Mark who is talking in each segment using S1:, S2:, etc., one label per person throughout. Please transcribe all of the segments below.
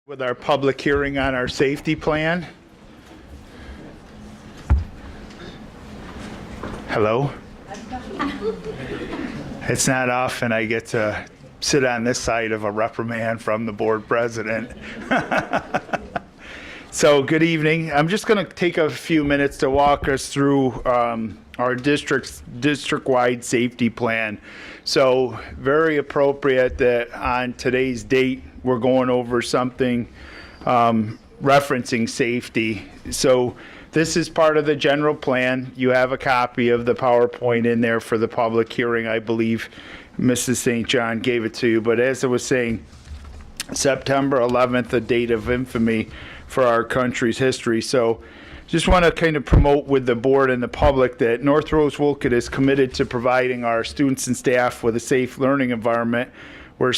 S1: With our public hearing on our safety plan. Hello? It's not often I get to sit on this side of a reprimand from the board president. So good evening. I'm just going to take a few minutes to walk us through our district-wide safety plan. So very appropriate that on today's date we're going over something referencing safety. So this is part of the general plan. You have a copy of the PowerPoint in there for the public hearing. I believe Mrs. St. John gave it to you. But as I was saying, September 11th, a date of infamy for our country's history. So just want to kind of promote with the board and the public that North Rose-Wolcott is committed to providing our students and staff with a safe learning environment where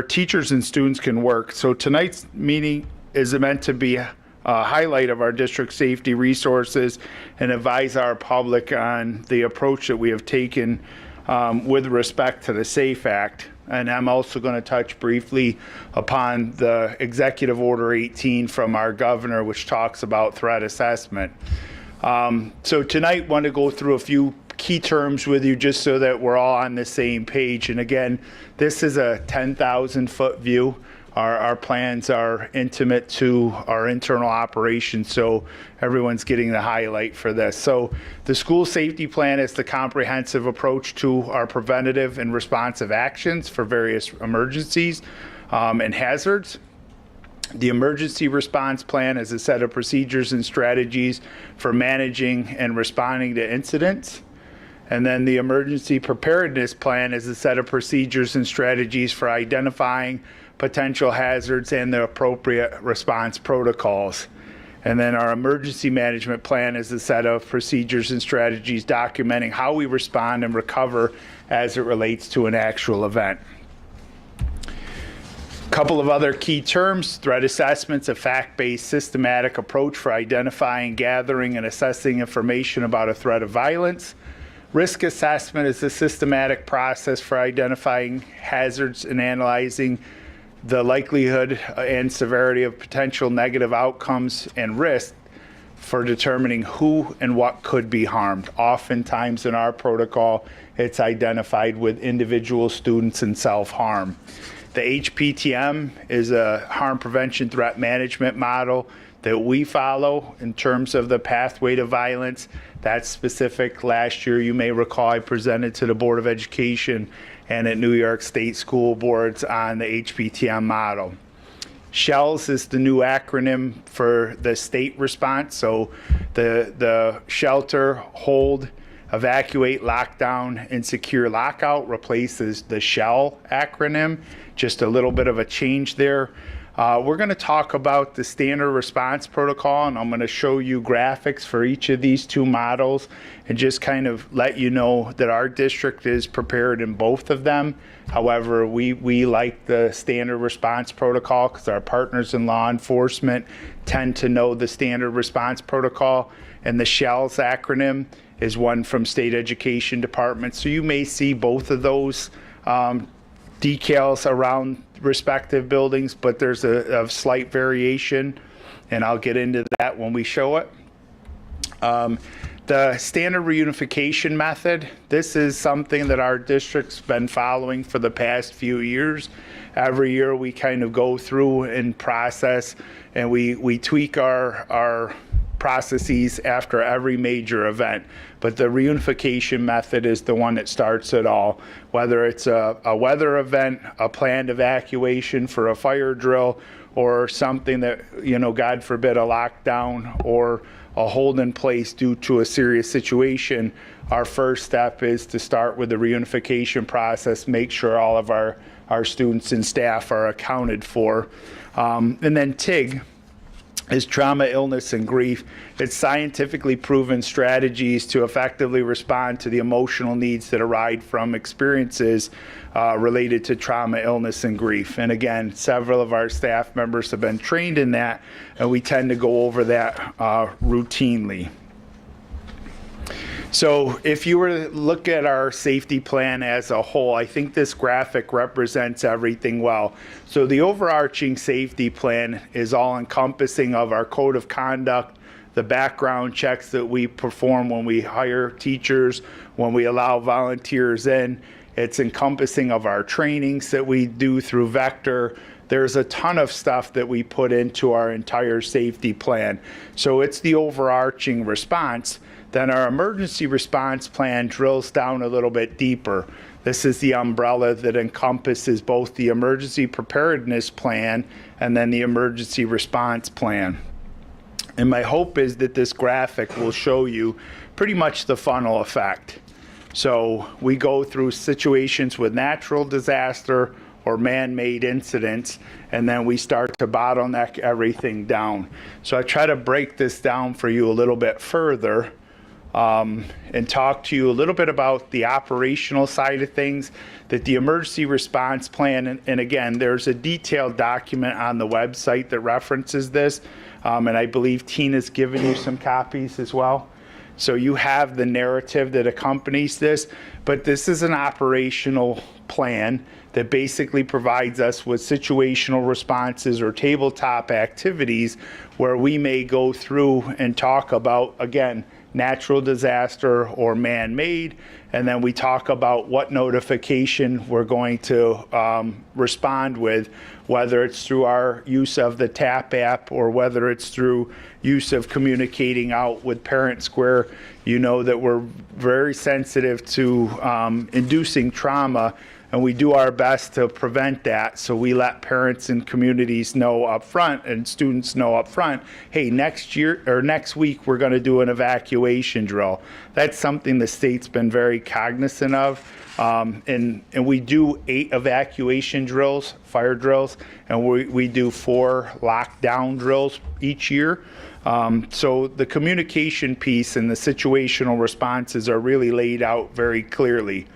S1: teachers and students can work. So tonight's meeting is meant to be a highlight of our district safety resources and advise our public on the approach that we have taken with respect to the SAFE Act. And I'm also going to touch briefly upon the Executive Order 18 from our governor, which talks about threat assessment. So tonight, I want to go through a few key terms with you just so that we're all on the same page. And again, this is a 10,000-foot view. Our plans are intimate to our internal operations, so everyone's getting the highlight for this. So the school safety plan is the comprehensive approach to our preventative and responsive actions for various emergencies and hazards. The emergency response plan is a set of procedures and strategies for managing and responding to incidents. And then the emergency preparedness plan is a set of procedures and strategies for identifying potential hazards and the appropriate response protocols. And then our emergency management plan is a set of procedures and strategies documenting how we respond and recover as it relates to an actual event. A couple of other key terms: threat assessment's a fact-based systematic approach for identifying, gathering, and assessing information about a threat of violence. Risk assessment is a systematic process for identifying hazards and analyzing the likelihood and severity of potential negative outcomes and risk for determining who and what could be harmed. Oftentimes in our protocol, it's identified with individual students and self-harm. The HPTM is a harm prevention threat management model that we follow in terms of the pathway to violence. That's specific. Last year, you may recall, I presented to the Board of Education and at New York State School Boards on the HPTM model. SHELLS is the new acronym for the state response. So the shelter, hold, evacuate, lockdown, and secure lockout replaces the SHELL acronym. Just a little bit of a change there. We're going to talk about the standard response protocol, and I'm going to show you graphics for each of these two models and just kind of let you know that our district is prepared in both of them. However, we like the standard response protocol because our partners in law enforcement tend to know the standard response protocol, and the SHELLS acronym is one from state education departments. So you may see both of those decals around respective buildings, but there's a slight variation, and I'll get into that when we show it. The standard reunification method, this is something that our district's been following for the past few years. Every year we kind of go through and process, and we tweak our processes after every major event. But the reunification method is the one that starts it all. Whether it's a weather event, a planned evacuation for a fire drill, or something that, God forbid, a lockdown or a hold in place due to a serious situation, our first step is to start with the reunification process, make sure all of our students and staff are accounted for. And then TIG is trauma, illness, and grief. It's scientifically proven strategies to effectively respond to the emotional needs that arise from experiences related to trauma, illness, and grief. And again, several of our staff members have been trained in that, and we tend to go over that routinely. So if you were to look at our safety plan as a whole, I think this graphic represents everything well. So the overarching safety plan is all encompassing of our code of conduct, the background checks that we perform when we hire teachers, when we allow volunteers in. It's encompassing of our trainings that we do through Vector. There's a ton of stuff that we put into our entire safety plan. So it's the overarching response. Then our emergency response plan drills down a little bit deeper. This is the umbrella that encompasses both the emergency preparedness plan and then the emergency response plan. And my hope is that this graphic will show you pretty much the funnel effect. So we go through situations with natural disaster or man-made incidents, and then we start to bottleneck everything down. So I try to break this down for you a little bit further and talk to you a little bit about the operational side of things, that the emergency response plan, and again, there's a detailed document on the website that references this, and I believe Tina's given you some copies as well. So you have the narrative that accompanies this, but this is an operational plan that basically provides us with situational responses or tabletop activities where we may go through and talk about, again, natural disaster or man-made, and then we talk about what notification we're going to respond with, whether it's through our use of the TAP app or whether it's through use of communicating out with parents where you know that we're very sensitive to inducing trauma, and we do our best to prevent that. So we let parents and communities know up front and students know up front, hey, next year or next week we're going to do an evacuation drill. That's something the state's been very cognizant of. And we do 8 evacuation drills, fire drills, and we do 4 lockdown drills each year. So the communication piece and the situational responses are really laid out very clearly.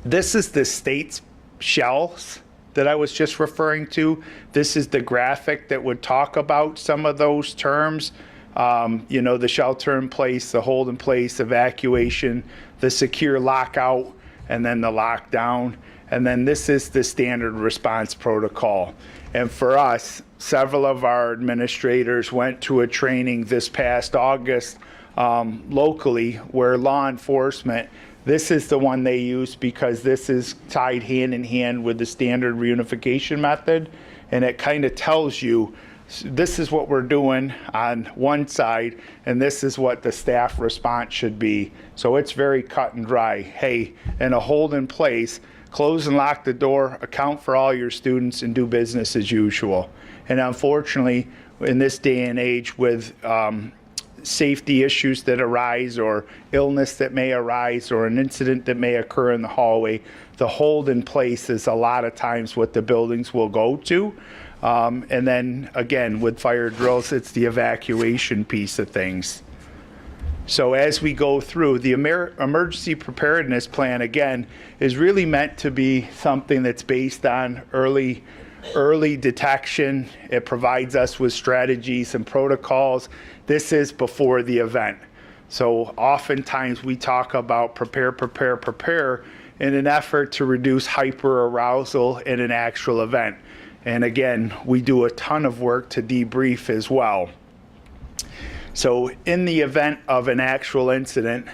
S1: This is the state's shells that I was just referring to. This is the graphic that would talk about some of those terms. You know, the shelter in place, the hold in place, evacuation, the secure lockout, and then the lockdown. And then this is the standard response protocol. And for us, several of our administrators went to a training this past August locally where law enforcement, this is the one they use because this is tied hand in hand with the standard reunification method. And it kind of tells you, this is what we're doing on one side, and this is what the staff response should be. So it's very cut and dry. Hey, in a hold in place, close and lock the door, account for all your students, and do business as usual. And unfortunately, in this day and age with safety issues that arise or illness that may arise or an incident that may occur in the hallway, the hold in place is a lot of times what the buildings will go to. And then again, with fire drills, it's the evacuation piece of things. So as we go through, the emergency preparedness plan, again, is really meant to be something that's based on early detection. It provides us with strategies and protocols. This is before the event. So oftentimes we talk about prepare in an effort to reduce hyperarousal in an actual event. And again, we do a ton of work to debrief as well. So in the event of an actual incident,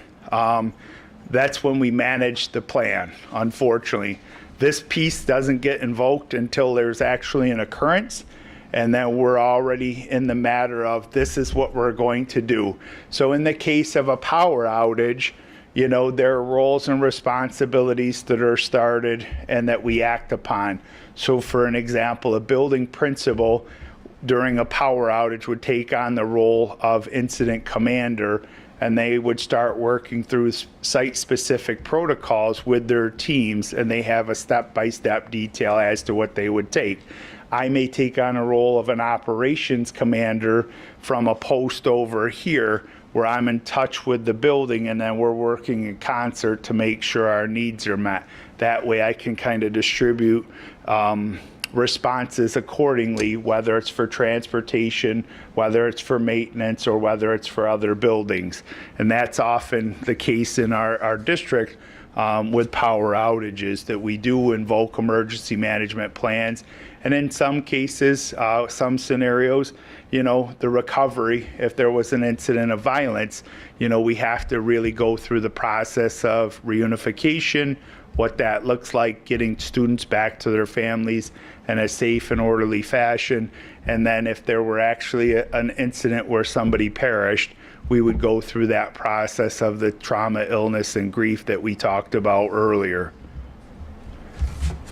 S1: that's when we manage the plan, unfortunately. This piece doesn't get invoked until there's actually an occurrence, and then we're already in the matter of this is what we're going to do. So in the case of a power outage, you know, there are roles and responsibilities that are started and that we act upon. So for an example, a building principal during a power outage would take on the role of incident commander, and they would start working through site-specific protocols with their teams, and they have a step-by-step detail as to what they would take. I may take on a role of an operations commander from a post over here where I'm in touch with the building, and then we're working in concert to make sure our needs are met. That way I can kind of distribute responses accordingly, whether it's for transportation, whether it's for maintenance, or whether it's for other buildings. And that's often the case in our district with power outages, that we do invoke emergency management plans. And in some cases, some scenarios, the recovery, if there was an incident of violence, we have to really go through the process of reunification, what that looks like, getting students back to their families in a safe and orderly fashion. And then if there were actually an incident where somebody perished, we would go through that process of the trauma, illness, and grief that we talked about earlier.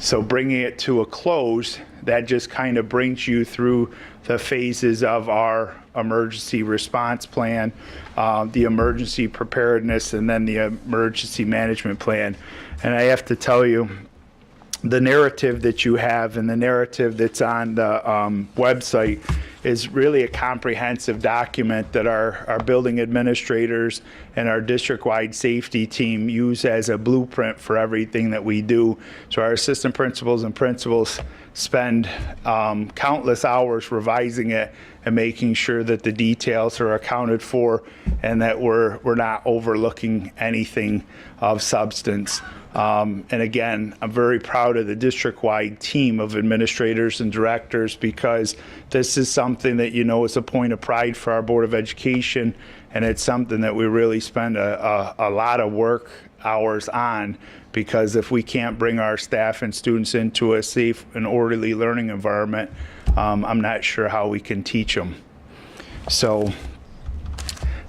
S1: So bringing it to a close, that just kind of brings you through the phases of our emergency response plan, the emergency preparedness, and then the emergency management plan. And I have to tell you, the narrative that you have and the narrative that's on the website is really a comprehensive document that our building administrators and our district-wide safety team use as a blueprint for everything that we do. So our assistant principals and principals spend countless hours revising it and making sure that the details are accounted for and that we're not overlooking anything of substance. And again, I'm very proud of the district-wide team of administrators and directors, because this is something that is a point of pride for our Board of Education, and it's something that we really spend a lot of work hours on, because if we can't bring our staff and students into a safe and orderly learning environment, I'm not sure how we can teach them. So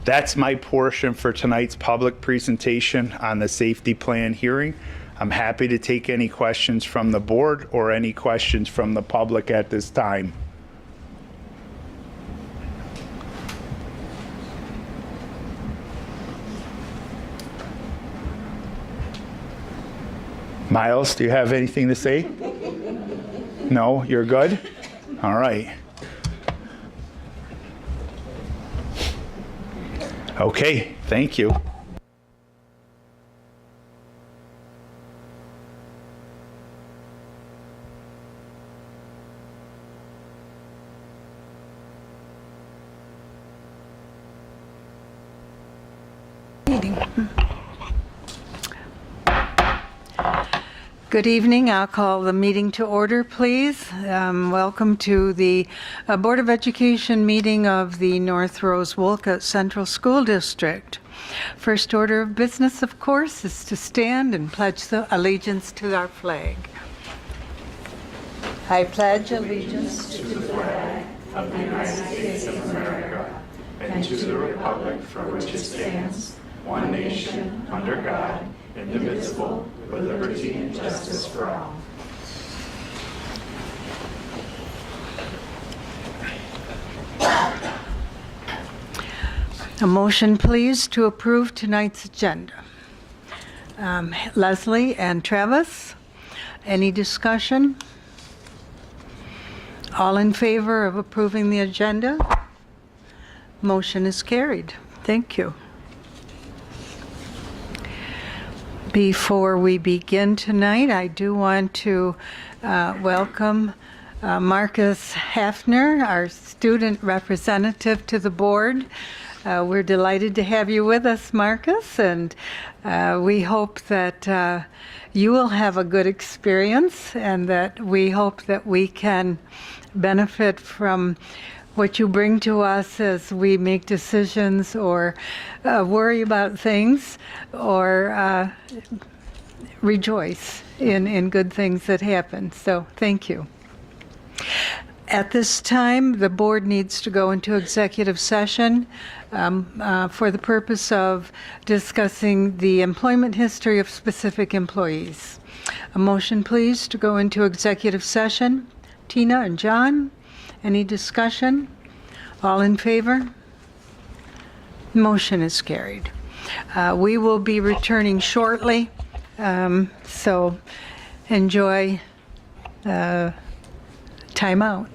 S1: that's my portion for tonight's public presentation on the safety plan hearing. I'm happy to take any questions from the board or any questions from the public at this time. Miles, do you have anything to say? No, you're good? All right. Okay, thank you.
S2: Good evening. I'll call the meeting to order, please. Welcome to the Board of Education meeting of the North Rose-Wolcott Central School District. First order of business, of course, is to stand and pledge the allegiance to our flag. I pledge allegiance to the flag of the United States of America and to the republic for which it stands, one nation, under God, indivisible, with liberty and justice for all. A motion, please, to approve tonight's agenda. Leslie and Travis, any discussion? All in favor of approving the agenda? Motion is carried. Thank you. Before we begin tonight, I do want to welcome Marcus Hafner, our student representative to the board. We're delighted to have you with us, Marcus, and we hope that you will have a good experience, and that we hope that we can benefit from what you bring to us as we make decisions or worry about things, or rejoice in good things that happen. So thank you. At this time, the board needs to go into executive session for the purpose of discussing the employment history of specific employees. A motion, please, to go into executive session. Tina and John, any discussion? All in favor? Motion is carried. We will be returning shortly, so enjoy time out.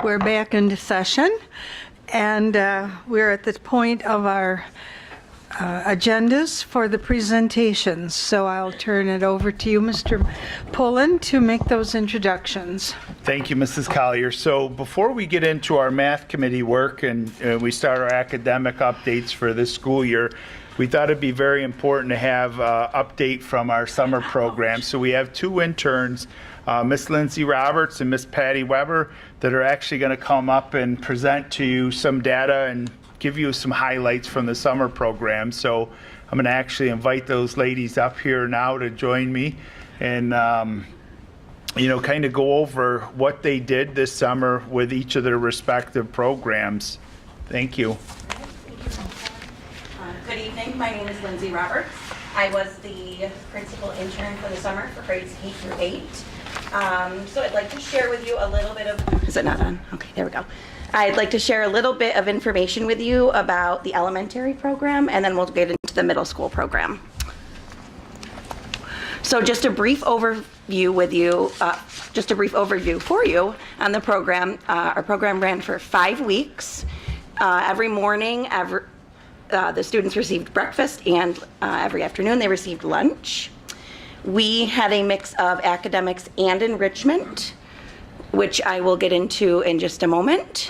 S2: We're back into session, and we're at the point of our agendas for the presentations. So I'll turn it over to you, Mr. Pullen, to make those introductions.
S1: Thank you, Mrs. Collier. So before we get into our math committee work and we start our academic updates for this school year, we thought it'd be very important to have an update from our summer program. So we have two interns, Miss Lindsay Roberts and Miss Patty Weber, that are actually going to come up and present to you some data and give you some highlights from the summer program. So I'm going to actually invite those ladies up here now to join me and kind of go over what they did this summer with each of their respective programs. Thank you.
S3: Good evening. My name is Lindsay Roberts. I was the principal intern for the summer for grades K through 8. So I'd like to share with you a little bit of... Is it not on? Okay, there we go. I'd like to share a little bit of information with you about the elementary program, and then we'll get into the middle school program. So just a brief overview with you, for you on the program. Our program ran for 5 weeks. Every morning, the students received breakfast, and every afternoon they received lunch. We had a mix of academics and enrichment, which I will get into in just a moment.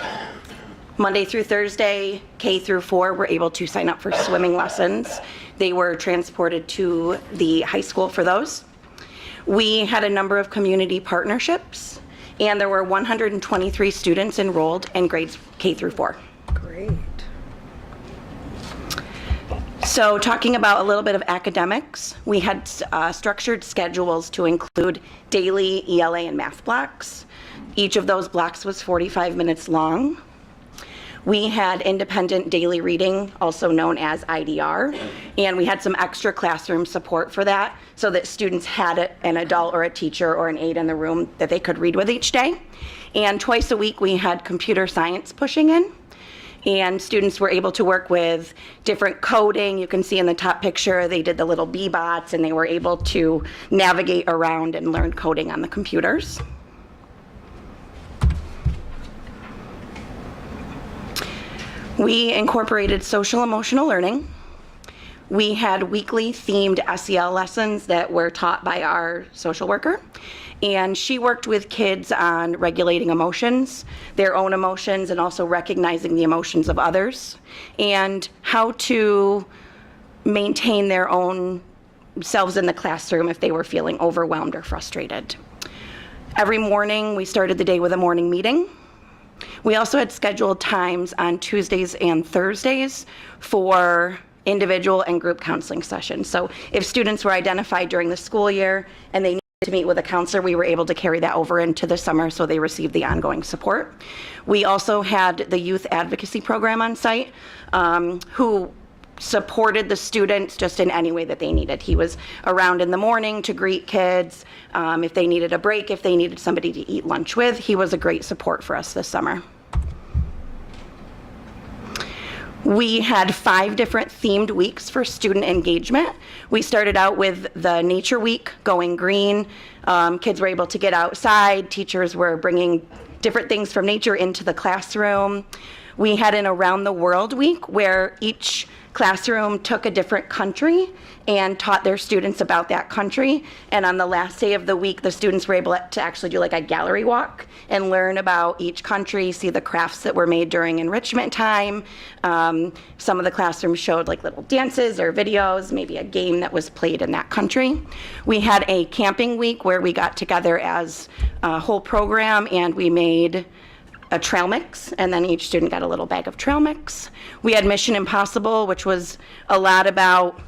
S3: Monday through Thursday, K through 4 were able to sign up for swimming lessons. They were transported to the high school for those. We had a number of community partnerships, and there were 123 students enrolled in grades K through 4.
S2: Great.
S3: So talking about a little bit of academics, we had structured schedules to include daily ELA and math blocks. Each of those blocks was 45 minutes long. We had independent daily reading, also known as IDR, and we had some extra classroom support for that so that students had an adult or a teacher or an aide in the room that they could read with each day. And twice a week we had computer science pushing in. And students were able to work with different coding. You can see in the top picture, they did the little B-bots, and they were able to navigate around and learn coding on the computers. We incorporated social emotional learning. We had weekly themed SEL lessons that were taught by our social worker. And she worked with kids on regulating emotions, their own emotions, and also recognizing the emotions of others, and how to maintain their own selves in the classroom if they were feeling overwhelmed or frustrated. Every morning, we started the day with a morning meeting. We also had scheduled times on Tuesdays and Thursdays for individual and group counseling sessions. So if students were identified during the school year and they needed to meet with a counselor, we were able to carry that over into the summer so they received the ongoing support. We also had the youth advocacy program on site who supported the students just in any way that they needed. He was around in the morning to greet kids. If they needed a break, if they needed somebody to eat lunch with, he was a great support for us this summer. We had 5 different themed weeks for student engagement. We started out with the Nature Week, Going Green. Kids were able to get outside. Teachers were bringing different things from nature into the classroom. We had an Around the World Week where each classroom took a different country and taught their students about that country. And on the last day of the week, the students were able to actually do like a gallery walk and learn about each country, see the crafts that were made during enrichment time. Some of the classrooms showed like little dances or videos, maybe a game that was played in that country. We had a camping week where we got together as a whole program and we made a trail mix, and then each student got a little bag of trail mix. We had Mission Impossible, which was a lot about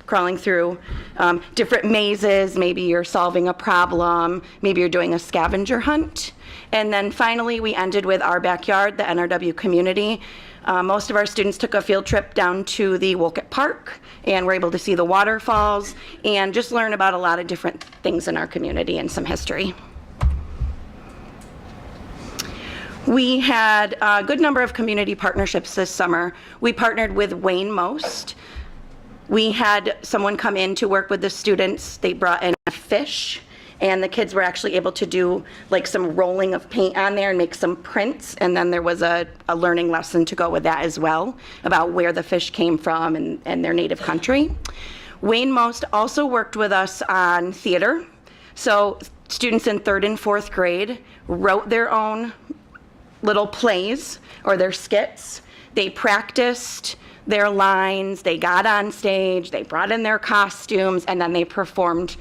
S3: crawling through different mazes. Maybe you're solving a problem, maybe you're doing a scavenger hunt. And then finally, we ended with Our Backyard, the NRW community. Most of our students took a field trip down to the Wolcott Park and were able to see the waterfalls and just learn about a lot of different things in our community and some history. We had a good number of community partnerships this summer. We partnered with Wayne Most. We had someone come in to work with the students. They brought in a fish and the kids were actually able to do like some rolling of paint on there and make some prints, and then there was a learning lesson to go with that as well about where the fish came from and their native country. Wayne Most also worked with us on theater. So students in 3rd and 4th grade wrote their own little plays or their skits. They practiced their lines, they got on stage, they brought in their costumes, and then they performed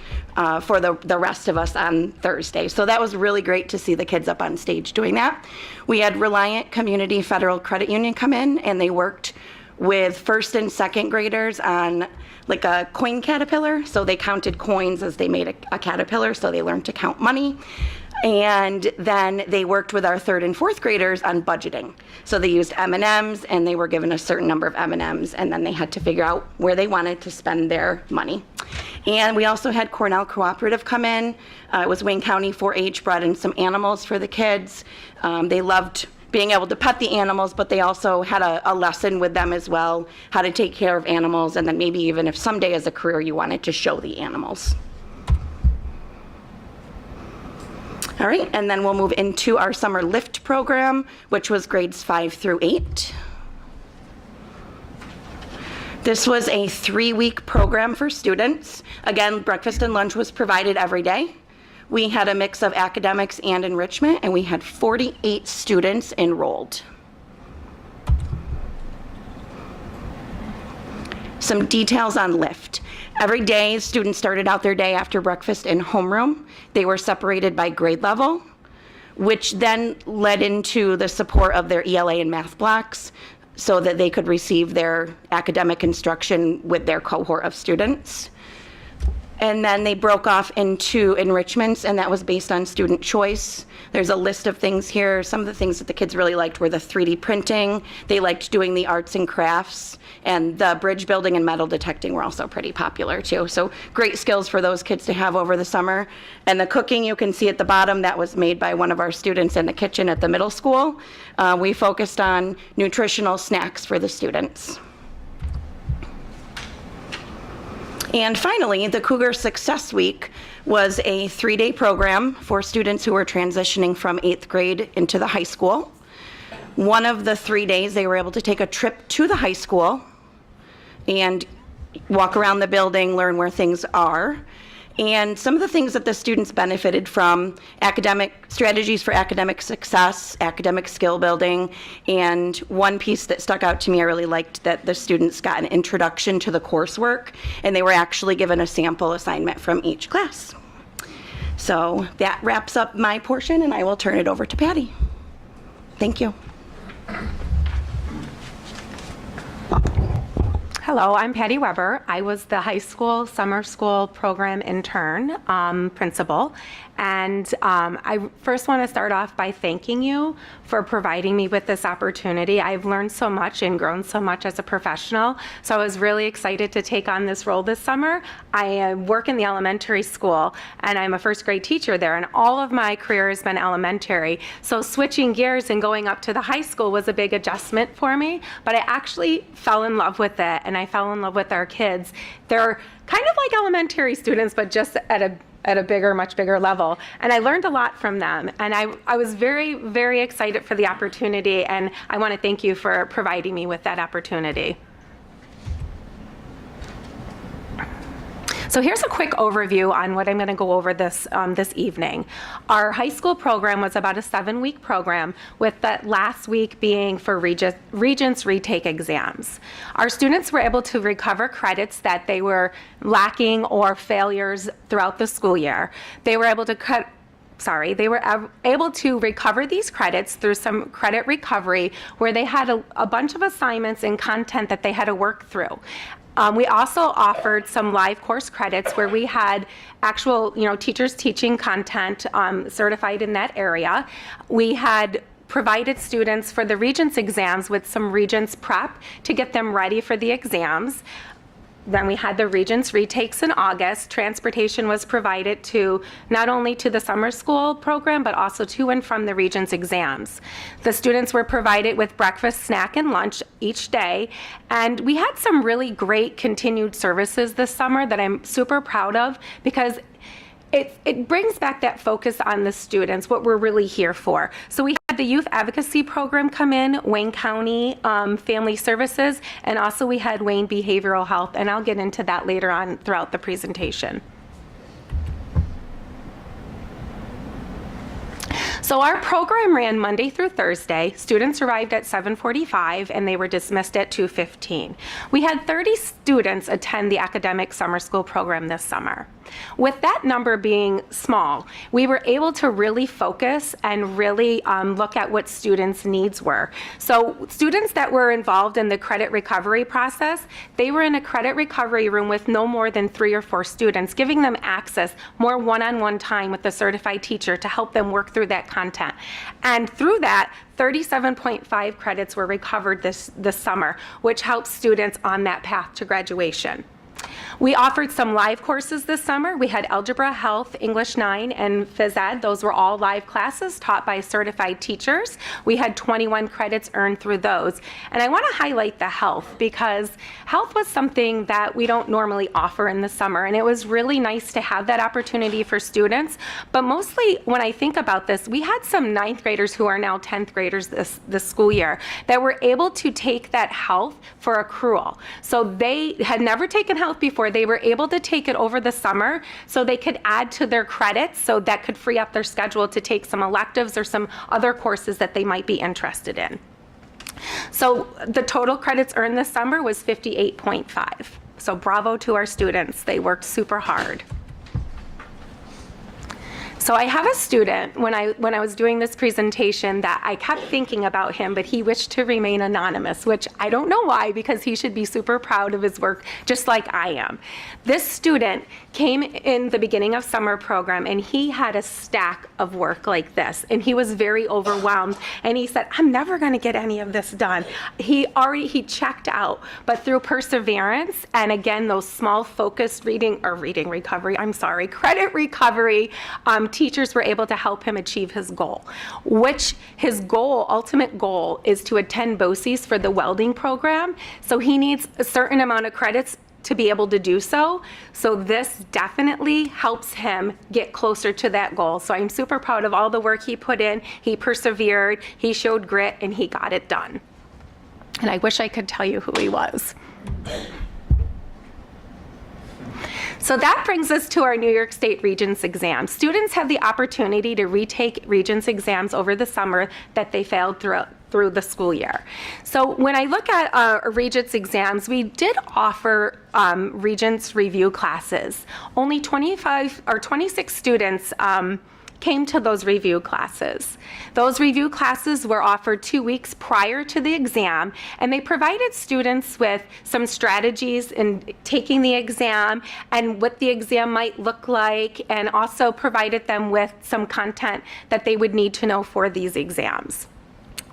S3: for the rest of us on Thursday. So that was really great to see the kids up on stage doing that. We had Reliant Community Federal Credit Union come in, and they worked with 1st and 2nd graders on like a coin caterpillar. So they counted coins as they made a caterpillar, so they learned to count money. And then they worked with our 3rd and 4th graders on budgeting. So they used M&Ms, and they were given a certain number of M&Ms, and then they had to figure out where they wanted to spend their money. And we also had Cornell Cooperative come in. It was Wayne County 4-H, brought in some animals for the kids. They loved being able to pet the animals, but they also had a lesson with them as well, how to take care of animals, and then maybe even if someday as a career you wanted to show the animals. All right, and then we'll move into our summer lift program, which was grades 5 through 8. This was a 3-week program for students. Again, breakfast and lunch was provided every day. We had a mix of academics and enrichment, and we had 48 students enrolled. Some details on lift. Every day, students started out their day after breakfast in homeroom. They were separated by grade level, which then led into the support of their ELA and math blocks so that they could receive their academic instruction with their cohort of students. And then they broke off into enrichments, and that was based on student choice. There's a list of things here. Some of the things that the kids really liked were the 3D printing. They liked doing the arts and crafts, and the bridge building and metal detecting were also pretty popular too. So great skills for those kids to have over the summer. And the cooking, you can see at the bottom, that was made by one of our students in the kitchen at the middle school. We focused on nutritional snacks for the students. And finally, the Cougar Success Week was a 3-day program for students who were transitioning from 8th grade into the high school. One of the 3 days, they were able to take a trip to the high school and walk around the building, learn where things are. And some of the things that the students benefited from: academic strategies for academic success, academic skill building, and one piece that stuck out to me, I really liked that the students got an introduction to the coursework, and they were actually given a sample assignment from each class. So that wraps up my portion, and I will turn it over to Patty. Thank you.
S4: Hello, I'm Patty Weber. I was the high school summer school program intern principal, and I first want to start off by thanking you for providing me with this opportunity. I've learned so much and grown so much as a professional, so I was really excited to take on this role this summer. I work in the elementary school, and I'm a first grade teacher there, and all of my career has been elementary, so switching gears and going up to the high school was a big adjustment for me, but I actually fell in love with it, and I fell in love with our kids. They're kind of like elementary students, but just at a bigger, much bigger level. And I learned a lot from them. And I was very, very excited for the opportunity. And I want to thank you for providing me with that opportunity. So here's a quick overview on what I'm going to go over this evening. Our high school program was about a 7-week program, with that last week being for Regents retake exams. Our students were able to recover credits that they were lacking or failures throughout the school year. They were able to able to recover these credits through some credit recovery, where they had a bunch of assignments and content that they had to work through. We also offered some live course credits where we had actual, teachers teaching content certified in that area. We had provided students for the Regents exams with some Regents prep to get them ready for the exams. Then we had the Regents retakes in August. Transportation was provided to not only to the summer school program, but also to and from the Regents exams. The students were provided with breakfast, snack, and lunch each day. And we had some really great continued services this summer that I'm super proud of, because it brings back that focus on the students, what we're really here for. So we had the youth advocacy program come in, Wayne County Family Services, and also we had Wayne Behavioral Health, and I'll get into that later on throughout the presentation. So our program ran Monday through Thursday. Students arrived at 7:45 and they were dismissed at 2:15. We had 30 students attend the academic summer school program this summer. With that number being small, we were able to really focus and really look at what students' needs were. So students that were involved in the credit recovery process, they were in a credit recovery room with no more than 3 or 4 students, giving them access, more one-on-one time with the certified teacher to help them work through that content. And through that, 37.5 credits were recovered this summer, which helps students on that path to graduation. We offered some live courses this summer. We had Algebra, Health, English 9, and Phys Ed. Those were all live classes taught by certified teachers. We had 21 credits earned through those. And I want to highlight the health because health was something that we don't normally offer in the summer. And it was really nice to have that opportunity for students. But mostly when I think about this, we had some 9th graders who are now 10th graders this school year that were able to take that health for accrual. So they had never taken health before. They were able to take it over the summer so they could add to their credits, so that could free up their schedule to take some electives or some other courses that they might be interested in. So the total credits earned this summer was 58.5. So bravo to our students. They worked super hard. So I have a student, when I was doing this presentation, that I kept thinking about him, but he wished to remain anonymous, which I don't know why, because he should be super proud of his work, just like I am. This student came in the beginning of summer program, and he had a stack of work like this, and he was very overwhelmed, and he said, I'm never gonna get any of this done. He checked out, but through perseverance, and again, those small focused credit recovery, teachers were able to help him achieve his goal, which his ultimate goal is to attend BOCES for the welding program. So he needs a certain amount of credits to be able to do so. So this definitely helps him get closer to that goal. So I'm super proud of all the work he put in. He persevered, he showed grit, and he got it done. And I wish I could tell you who he was. So that brings us to our New York State Regents exam. Students have the opportunity to retake Regents exams over the summer that they failed through the school year. So when I look at Regents exams, we did offer Regents review classes. Only 26 students came to those review classes. Those review classes were offered 2 weeks prior to the exam, and they provided students with some strategies in taking the exam and what the exam might look like, and also provided them with some content that they would need to know for these exams.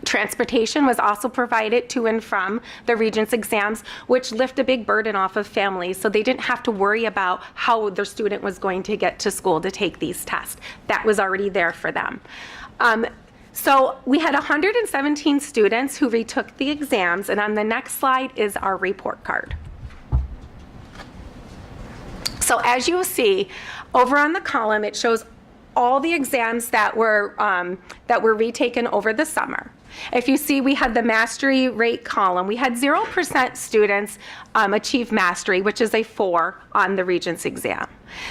S4: Transportation was also provided to and from the Regents exams, which lift a big burden off of families, so they didn't have to worry about how their student was going to get to school to take these tests. That was already there for them. So we had 117 students who retook the exams, and on the next slide is our report card. So as you see, over on the column, it shows all the exams that were retaken over the summer. If you see, we had the mastery rate column. We had 0% students achieve mastery, which is a 4 on the Regents exam.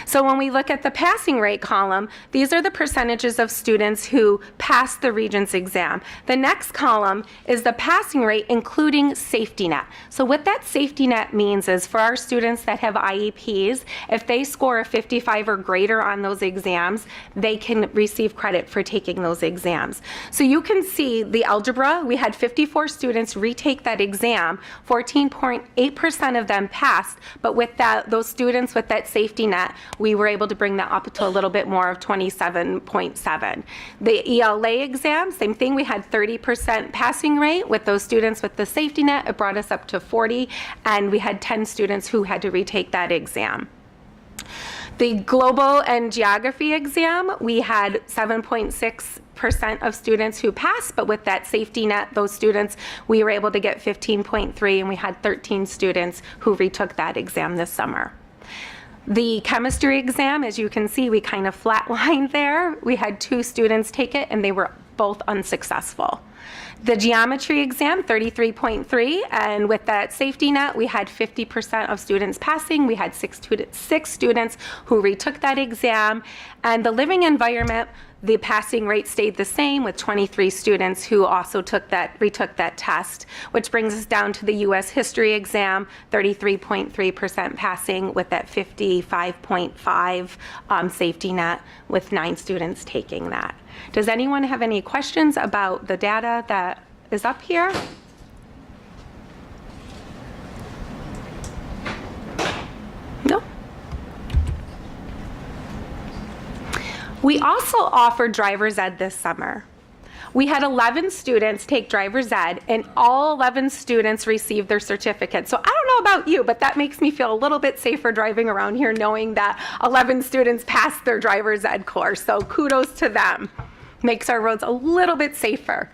S4: So when we look at the passing rate column, these are the percentages of students who passed the Regents exam. The next column is the passing rate, including safety net. So what that safety net means is for our students that have IEPs, if they score a 55 or greater on those exams, they can receive credit for taking those exams. So you can see the algebra, we had 54 students retake that exam, 14.8% of them passed, but with those students with that safety net, we were able to bring that up to a little bit more of 27.7. The ELA exam, same thing, we had 30% passing rate with those students with the safety net. It brought us up to 40, and we had 10 students who had to retake that exam. The global and geography exam, we had 7.6% of students who passed, but with that safety net, those students, we were able to get 15.3, and we had 13 students who retook that exam this summer. The chemistry exam, as you can see, we kind of flatlined there. We had 2 students take it, and they were both unsuccessful. The geometry exam, 33.3, and with that safety net, we had 50% of students passing. We had 6 students who retook that exam. And the living environment, the passing rate stayed the same with 23 students who also retook that test, which brings us down to the U.S. history exam, 33.3% passing with that 55.5 safety net with 9 students taking that. Does anyone have any questions about the data that is up here? No? We also offered driver's ed this summer. We had 11 students take driver's ed, and all 11 students received their certificate. So I don't know about you, but that makes me feel a little bit safer driving around here knowing that 11 students passed their driver's ed course. So kudos to them. Makes our roads a little bit safer.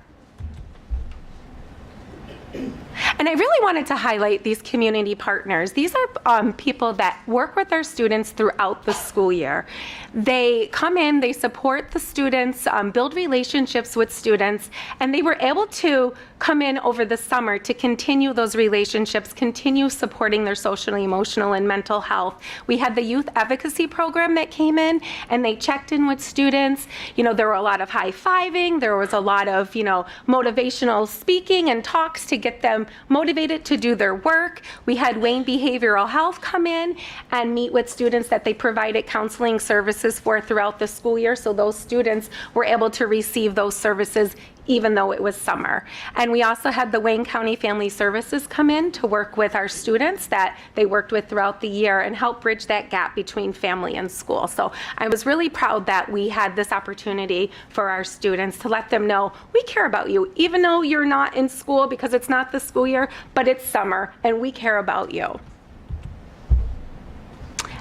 S4: And I really wanted to highlight these community partners. These are people that work with our students throughout the school year. They come in, they support the students, build relationships with students, and they were able to come in over the summer to continue those relationships, continue supporting their social, emotional, and mental health. We had the youth advocacy program that came in, and they checked in with students. You know, there were a lot of high-fiving, there was a lot of, motivational speaking and talks to get them motivated to do their work. We had Wayne Behavioral Health come in and meet with students that they provided counseling services for throughout the school year, so those students were able to receive those services even though it was summer. And we also had the Wayne County Family Services come in to work with our students that they worked with throughout the year and help bridge that gap between family and school. So I was really proud that we had this opportunity for our students to let them know we care about you, even though you're not in school because it's not the school year, but it's summer and we care about you.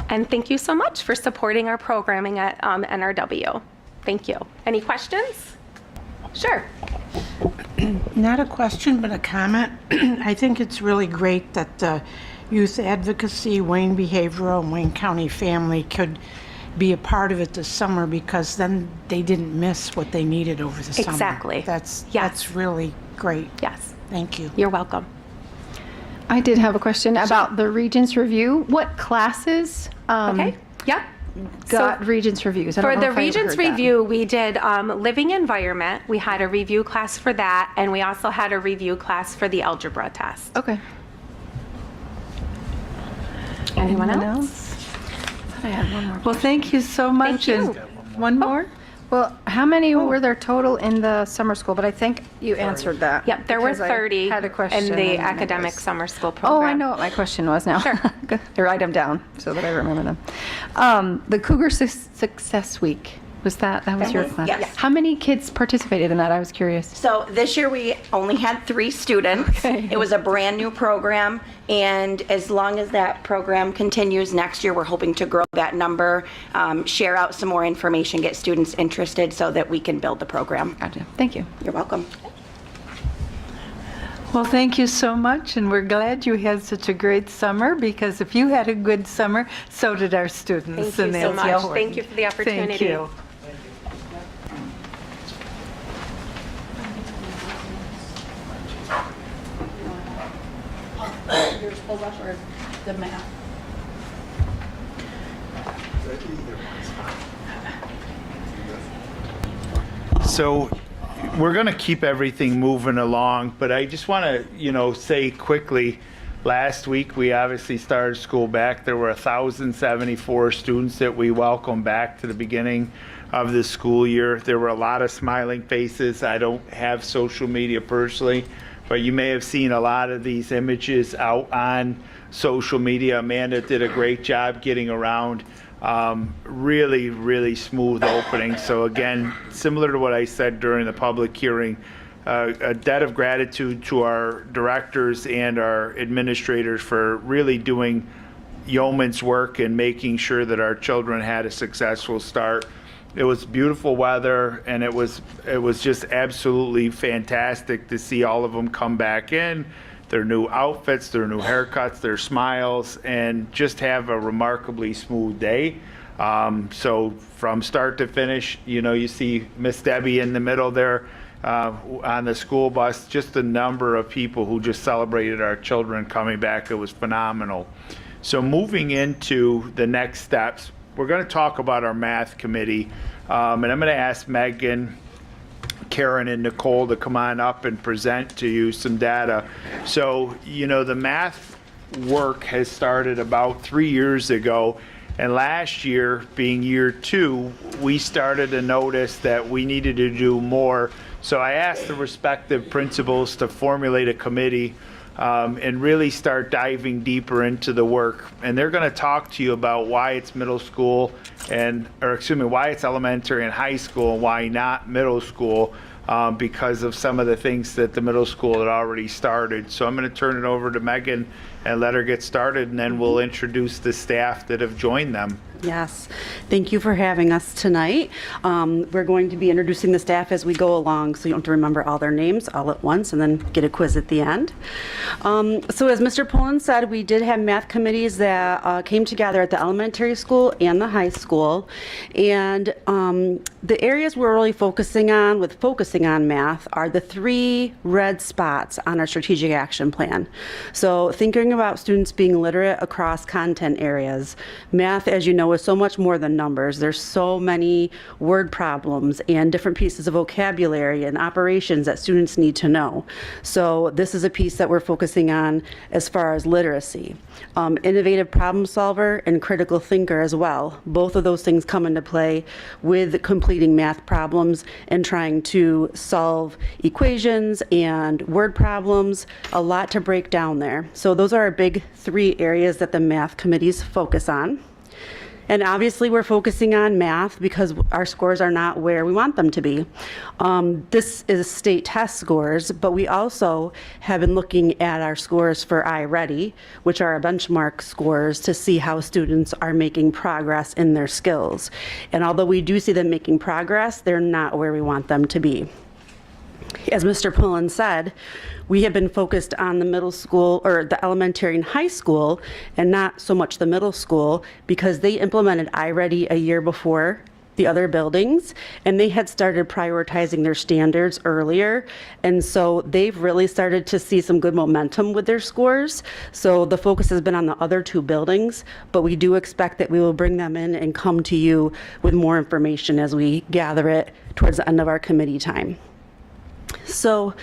S4: And thank you so much for supporting our programming at NRW. Thank you. Any questions? Sure.
S5: Not a question, but a comment. I think it's really great that youth advocacy, Wayne Behavioral, and Wayne County Family could be a part of it this summer because then they didn't miss what they needed over the summer.
S4: Exactly.
S5: That's really great.
S4: Yes.
S5: Thank you.
S4: You're welcome.
S6: I did have a question about the Regents Review. What classes
S4: Okay. Yep.
S6: got Regents Reviews? I don't
S4: For
S6: know
S4: the
S6: if I ever
S4: Regents
S6: heard that.
S4: Review, we did living environment. We had a review class for that, and we also had a review class for the algebra test.
S6: Okay.
S4: Anyone
S6: Anyone
S4: else?
S6: I had one more.
S2: Well, thank you so much.
S4: Thank you.
S2: And one more?
S6: Well, how many were there total in the summer school? But I think you answered that.
S4: Yep, there were
S6: because I
S4: 30
S6: had a question
S4: in the
S6: and I
S4: academic
S6: was-
S4: summer school program.
S6: Oh, I know what my question was now.
S4: Sure.
S6: Good. I write them down so that I remember them. The Cougar Success Week, was that was your class?
S3: yes.
S6: How many kids participated in that? I was curious.
S3: So this year we only had 3 students.
S6: Okay.
S3: It was a brand new program, and as long as that program continues next year, we're hoping to grow that number, share out some more information, get students interested so that we can build the program.
S6: Gotcha. Thank you.
S3: You're welcome.
S2: Well, thank you so much, and we're glad you had such a great summer, because if you had a good summer, so did our students.
S4: Thank you
S2: and
S4: so
S2: that's
S4: much.
S2: important.
S4: Thank you for the opportunity.
S2: Thank you.
S1: So we're going to keep everything moving along, but I just want to, say quickly, last week we obviously started school back. There were 1,074 students that we welcomed back to the beginning of the school year. There were a lot of smiling faces. I don't have social media personally, but you may have seen a lot of these images out on social media. Amanda did a great job getting around. Really, really smooth opening. So again, similar to what I said during the public hearing, a debt of gratitude to our directors and our administrators for really doing yeoman's work and making sure that our children had a successful start. It was beautiful weather, and it was just absolutely fantastic to see all of them come back in, their new outfits, their new haircuts, their smiles, and just have a remarkably smooth day. So from start to finish, you see Miss Debbie in the middle there on the school bus, just the number of people who just celebrated our children coming back. It was phenomenal. So moving into the next steps, we're going to talk about our math committee, and I'm going to ask Megan, Karen, and Nicole to come on up and present to you some data. So, the math work has started about 3 years ago, and last year, being year 2, we started to notice that we needed to do more. So I asked the respective principals to formulate a committee and really start diving deeper into the work. And they're going to talk to you about why it's middle school why it's elementary and high school, and why not middle school, because of some of the things that the middle school had already started. So I'm going to turn it over to Megan and let her get started, and then we'll introduce the staff that have joined them.
S7: Yes, thank you for having us tonight. We're going to be introducing the staff as we go along, so you don't have to remember all their names all at once and then get a quiz at the end. So as Mr. Pullen said, we did have math committees that came together at the elementary school and the high school. And the areas we're really focusing on math are the 3 red spots on our strategic action plan. So thinking about students being literate across content areas. Math, as you know, is so much more than numbers. There's so many word problems and different pieces of vocabulary and operations that students need to know. So this is a piece that we're focusing on as far as literacy. Innovative problem solver and critical thinker as well. Both of those things come into play with completing math problems and trying to solve equations and word problems. A lot to break down there. So those are our big 3 areas that the math committees focus on. And obviously we're focusing on math because our scores are not where we want them to be. This is state test scores, but we also have been looking at our scores for iReady, which are our benchmark scores, to see how students are making progress in their skills. And although we do see them making progress, they're not where we want them to be. As Mr. Pullen said, we have been focused on the middle school, or the elementary and high school, and not so much the middle school, because they implemented iReady a year before the other buildings, and they had started prioritizing their standards earlier, and so they've really started to see some good momentum with their scores. So the focus has been on the other 2 buildings, but we do expect that we will bring them in and come to you with more information as we gather it towards the end of our committee time. So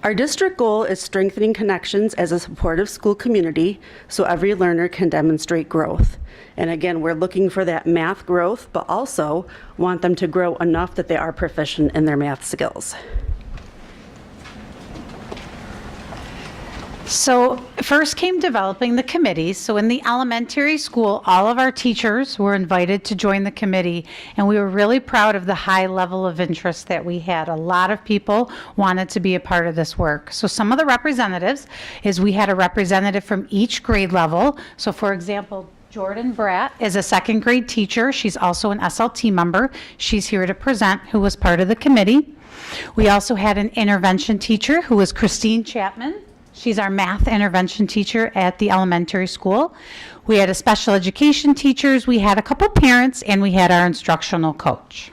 S7: our district goal is strengthening connections as a supportive school community so every learner can demonstrate growth. And again, we're looking for that math growth, but also want them to grow enough that they are proficient in their math skills.
S8: So first came developing the committees. So in the elementary school, all of our teachers were invited to join the committee, and we were really proud of the high level of interest that we had. A lot of people wanted to be a part of this work. So some of the representatives is we had a representative from each grade level. So for example, Jordan Bratt is a 2nd grade teacher. She's also an SLT member. She's here to present, who was part of the committee. We also had an intervention teacher who was Christine Chapman. She's our math intervention teacher at the elementary school. We had a special education teachers, we had a couple parents, and we had our instructional coach.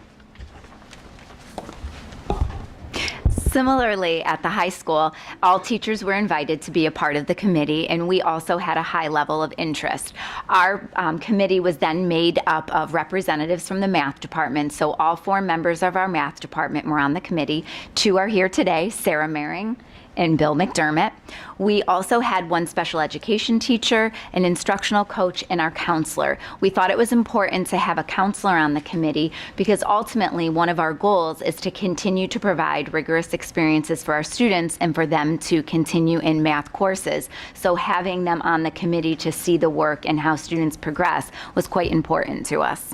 S9: Similarly, at the high school, all teachers were invited to be a part of the committee, and we also had a high level of interest. Our committee was then made up of representatives from the math department, so all 4 members of our math department were on the committee. 2 are here today, Sarah Mering and Bill McDermott. We also had 1 special education teacher, an instructional coach, and our counselor. We thought it was important to have a counselor on the committee because ultimately one of our goals is to continue to provide rigorous experiences for our students and for them to continue in math courses. So having them on the committee to see the work and how students progress was quite important to us.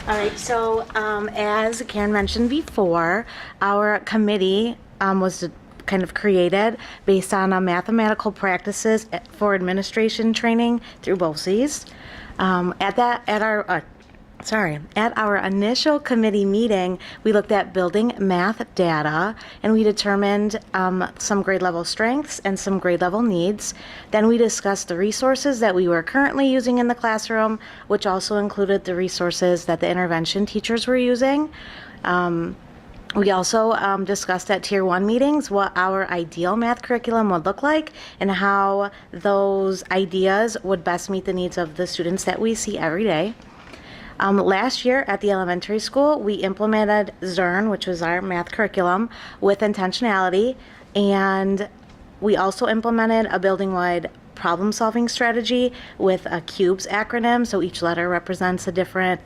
S10: All right, so as Karen mentioned before, our committee was kind of created based on mathematical practices for administration training through BOCES. At our At our initial committee meeting, we looked at building math data, and we determined some grade level strengths and some grade level needs. Then we discussed the resources that we were currently using in the classroom, which also included the resources that the intervention teachers were using. We also discussed at Tier 1 meetings what our ideal math curriculum would look like and how those ideas would best meet the needs of the students that we see every day. Last year at the elementary school, we implemented ZERN, which was our math curriculum, with intentionality, and we also implemented a building-wide problem-solving strategy with a CUBES acronym, so each letter represents a different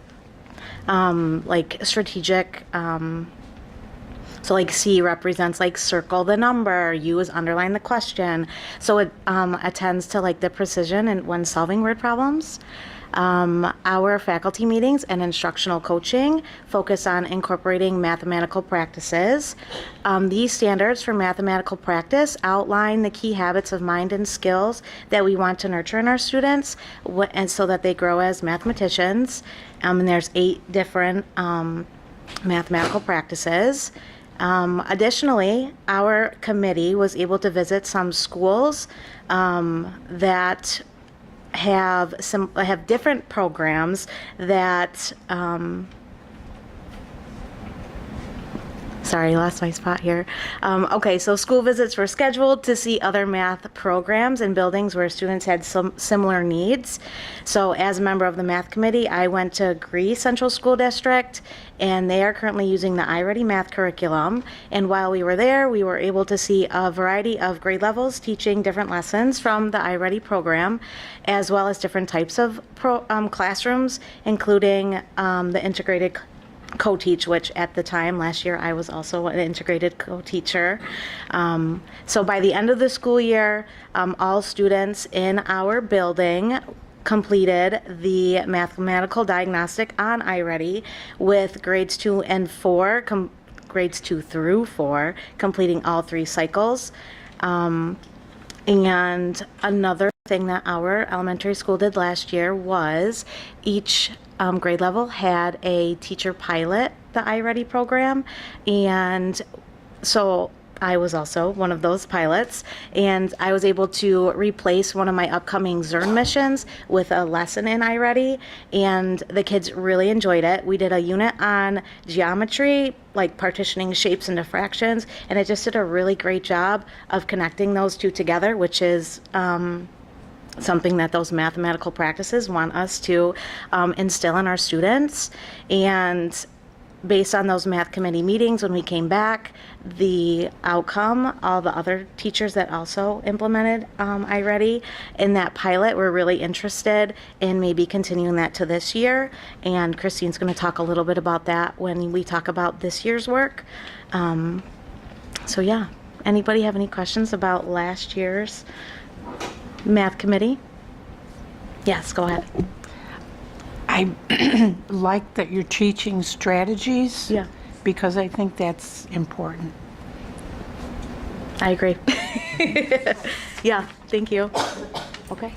S10: strategic. So like C represents like circle the number, U is underline the question. So it attends to like the precision and when solving word problems. Our faculty meetings and instructional coaching focus on incorporating mathematical practices. These standards for mathematical practice outline the key habits of mind and skills that we want to nurture in our students, and so that they grow as mathematicians. And there's 8 different mathematical practices. Additionally, our committee was able to visit some schools that have different programs that sorry, lost my spot here. Okay, so school visits were scheduled to see other math programs and buildings where students had some similar needs. So as a member of the math committee, I went to Gree Central School District, and they are currently using the iReady math curriculum. And while we were there, we were able to see a variety of grade levels teaching different lessons from the iReady program, as well as different types of classrooms, including the integrated co-teach, which at the time last year I was also an integrated co-teacher. So by the end of the school year, all students in our building completed the mathematical diagnostic on iReady, with grades 2 through 4 completing all 3 cycles. And another thing that our elementary school did last year was each grade level had a teacher pilot the iReady program, and so I was also one of those pilots, and I was able to replace one of my upcoming ZERN missions with a lesson in iReady, and the kids really enjoyed it. We did a unit on geometry, like partitioning shapes into fractions, and it just did a really great job of connecting those two together, which is something that those mathematical practices want us to instill in our students. And based on those math committee meetings, when we came back, the outcome, all the other teachers that also implemented iReady in that pilot were really interested in maybe continuing that to this year. And Christine's going to talk a little bit about that when we talk about this year's work. So yeah, anybody have any questions about last year's math committee? Yes, go ahead.
S5: I like that you're teaching strategies.
S10: Yeah.
S5: Because I think that's important.
S10: I agree. Yeah, thank you. Okay.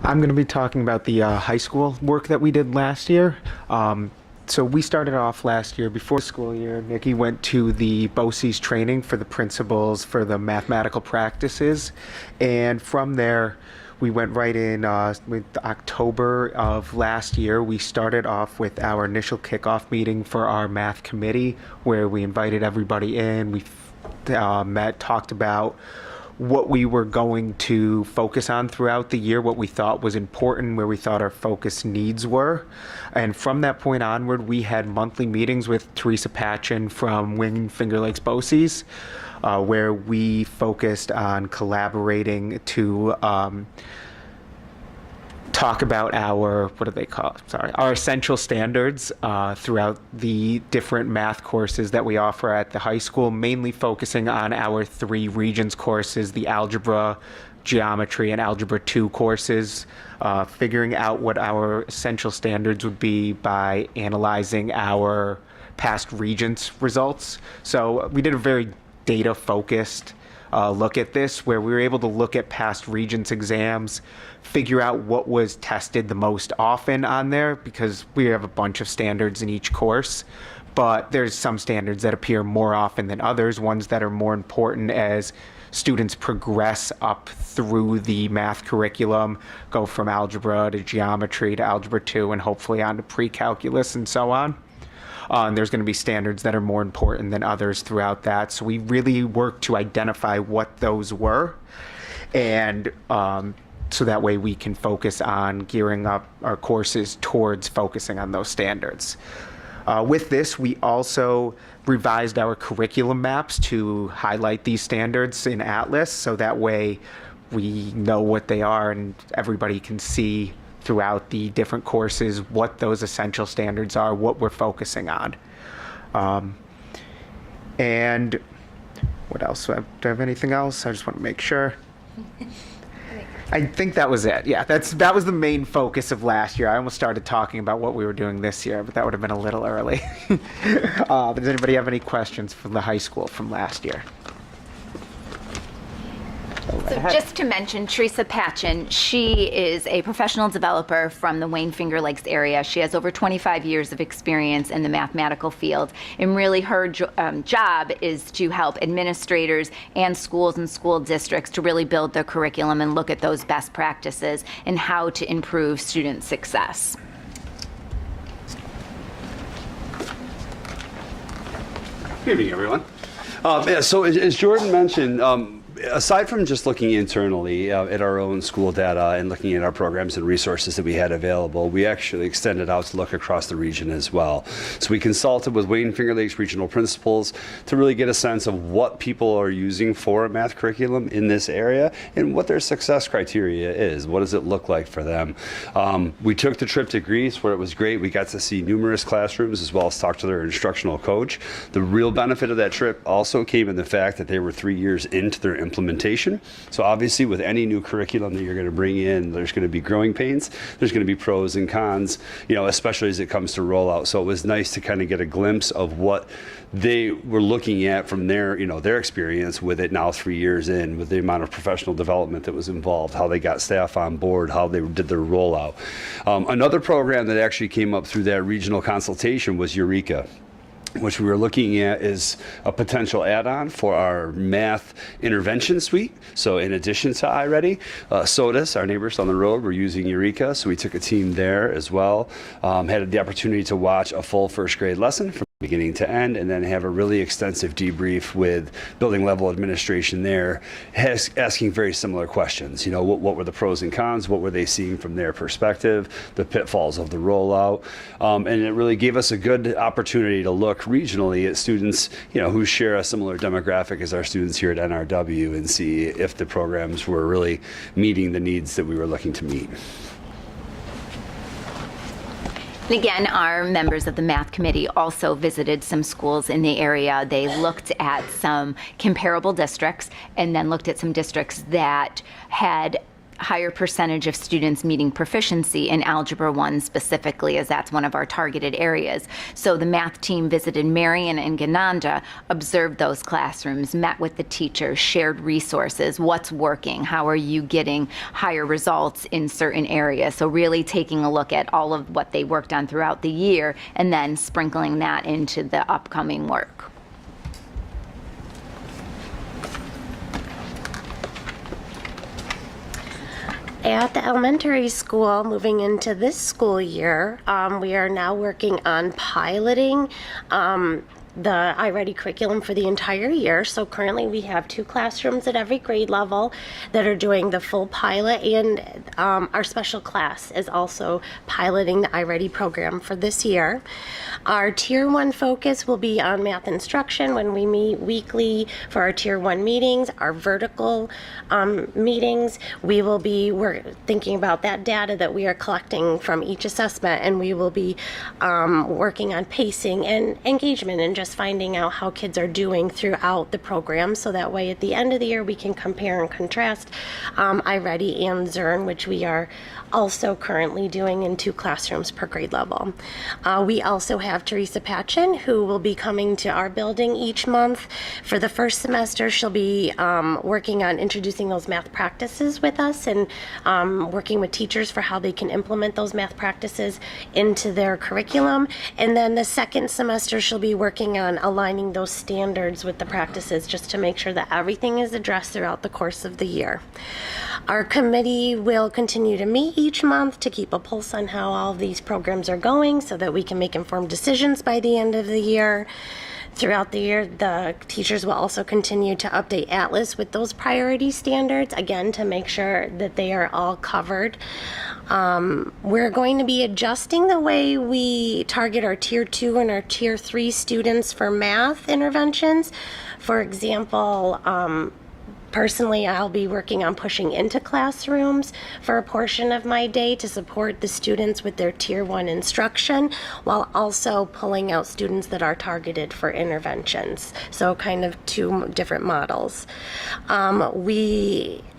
S11: I'm going to be talking about the high school work that we did last year. So we started off last year, before school year, Nikki went to the BOCES training for the principals for the mathematical practices. And from there, we went right in with October of last year. We started off with our initial kickoff meeting for our math committee, where we invited everybody in. We met, talked about what we were going to focus on throughout the year, what we thought was important, where we thought our focus needs were. And from that point onward, we had monthly meetings with Teresa Patchen from Wing Finger Lakes BOCES, where we focused on collaborating to talk about our, what do they call it? Sorry, our essential standards throughout the different math courses that we offer at the high school, mainly focusing on our 3 Regents courses, the Algebra, Geometry, and Algebra 2 courses, figuring out what our essential standards would be by analyzing our past Regents results. So we did a very data-focused look at this, where we were able to look at past Regents exams, figure out what was tested the most often on there, because we have a bunch of standards in each course. But there's some standards that appear more often than others, ones that are more important as students progress up through the math curriculum, go from algebra to geometry to algebra 2, and hopefully on to pre-calculus and so on. And there's going to be standards that are more important than others throughout that. So we really work to identify what those were, and so that way we can focus on gearing up our courses towards focusing on those standards. With this, we also revised our curriculum maps to highlight these standards in Atlas, so that way we know what they are and everybody can see throughout the different courses what those essential standards are, what we're focusing on. And what else? Do I have anything else? I just want to make sure. I think that was it. Yeah, that was the main focus of last year. I almost started talking about what we were doing this year, but that would have been a little early. Does anybody have any questions from the high school from last year?
S9: So just to mention, Teresa Patchen, she is a professional developer from the Wayne Finger Lakes area. She has over 25 years of experience in the mathematical field, and really her job is to help administrators and schools and school districts to really build their curriculum and look at those best practices and how to improve student success.
S12: Good evening, everyone. So as Jordan mentioned, aside from just looking internally at our own school data and looking at our programs and resources that we had available, we actually extended out to look across the region as well. So we consulted with Wayne Finger Lakes regional principals to really get a sense of what people are using for a math curriculum in this area and what their success criteria is. What does it look like for them? We took the trip to Greece, where it was great. We got to see numerous classrooms as well as talk to their instructional coach. The real benefit of that trip also came in the fact that they were 3 years into their implementation. So obviously with any new curriculum that you're going to bring in, there's going to be growing pains, there's going to be pros and cons, especially as it comes to rollout. So it was nice to kind of get a glimpse of what they were looking at from their experience with it now 3 years in, with the amount of professional development that was involved, how they got staff on board, how they did their rollout. Another program that actually came up through that regional consultation was Eureka, which we were looking at as a potential add-on for our math intervention suite. So in addition to iReady, SOTUS, our neighbors on the road, were using Eureka, so we took a team there as well. Had the opportunity to watch a full first grade lesson from beginning to end, and then have a really extensive debrief with building level administration there, asking very similar questions. What were the pros and cons? What were they seeing from their perspective? The pitfalls of the rollout. And it really gave us a good opportunity to look regionally at students, who share a similar demographic as our students here at NRW, and see if the programs were really meeting the needs that we were looking to meet.
S9: And again, our members of the math committee also visited some schools in the area. They looked at some comparable districts and then looked at some districts that had higher percentage of students meeting proficiency in Algebra 1 specifically, as that's one of our targeted areas. So the math team visited Marion and Gananda, observed those classrooms, met with the teachers, shared resources, what's working, how are you getting higher results in certain areas. So really taking a look at all of what they worked on throughout the year and then sprinkling that into the upcoming work.
S13: At the elementary school, moving into this school year, we are now working on piloting the iReady curriculum for the entire year. So currently we have 2 classrooms at every grade level that are doing the full pilot, and our special class is also piloting the iReady program for this year. Our Tier 1 focus will be on math instruction when we meet weekly for our Tier 1 meetings, our vertical meetings. We're thinking about that data that we are collecting from each assessment, and we will be working on pacing and engagement and just finding out how kids are doing throughout the program, so that way at the end of the year we can compare and contrast iReady and Zern, which we are also currently doing in 2 classrooms per grade level. We also have have Teresa Patchen, who will be coming to our building each month. For the first semester, she'll be working on introducing those math practices with us and working with teachers for how they can implement those math practices into their curriculum. And then the second semester, she'll be working on aligning those standards with the practices just to make sure that everything is addressed throughout the course of the year. Our committee will continue to meet each month to keep a pulse on how all of these programs are going so that we can make informed decisions by the end of the year. Throughout the year, the teachers will also continue to update Atlas with those priority standards, again, to make sure that they are all covered. We're going to be adjusting the way we target our Tier 2 and our Tier 3 students for math interventions. For example, personally, I'll be working on pushing into classrooms for a portion of my day to support the students with their Tier 1 instruction, while also pulling out students that are targeted for interventions. So kind of two different models.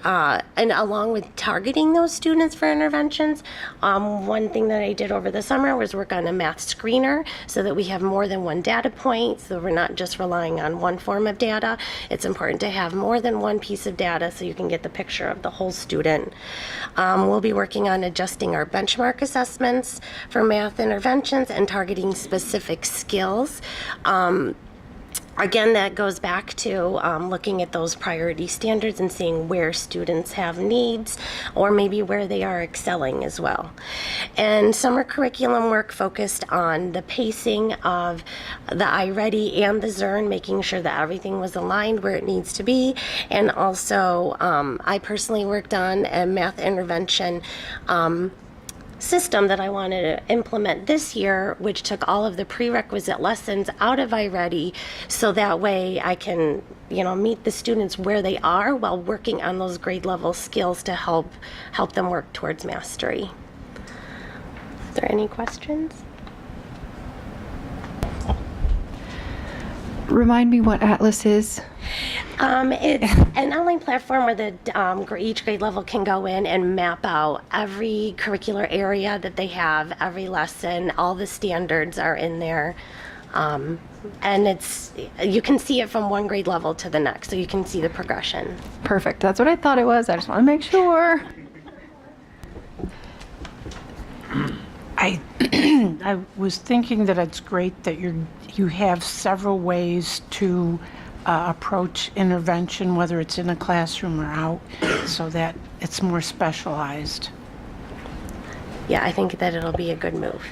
S13: And along with targeting those students for interventions, one thing that I did over the summer was work on a math screener so that we have more than one data point, so we're not just relying on one form of data. It's important to have more than one piece of data so you can get the picture of the whole student. We'll be working on adjusting our benchmark assessments for math interventions and targeting specific skills. Again, that goes back to looking at those priority standards and seeing where students have needs or maybe where they are excelling as well. And summer curriculum work focused on the pacing of the iReady and the Zern, making sure that everything was aligned where it needs to be. And also, I personally worked on a math intervention system that I wanted to implement this year, which took all of the prerequisite lessons out of iReady, so that way I can, meet the students where they are while working on those grade level skills to help them work towards mastery. Is there any questions?
S6: Remind me what Atlas is.
S13: It's an online platform where each grade level can go in and map out every curricular area that they have, every lesson, all the standards are in there. And you can see it from one grade level to the next, so you can see the progression.
S6: Perfect. That's what I thought it was. I just want to make sure.
S5: I was thinking that it's great that you have several ways to approach intervention, whether it's in a classroom or out, so that it's more specialized.
S13: Yeah, I think that it'll be a good move.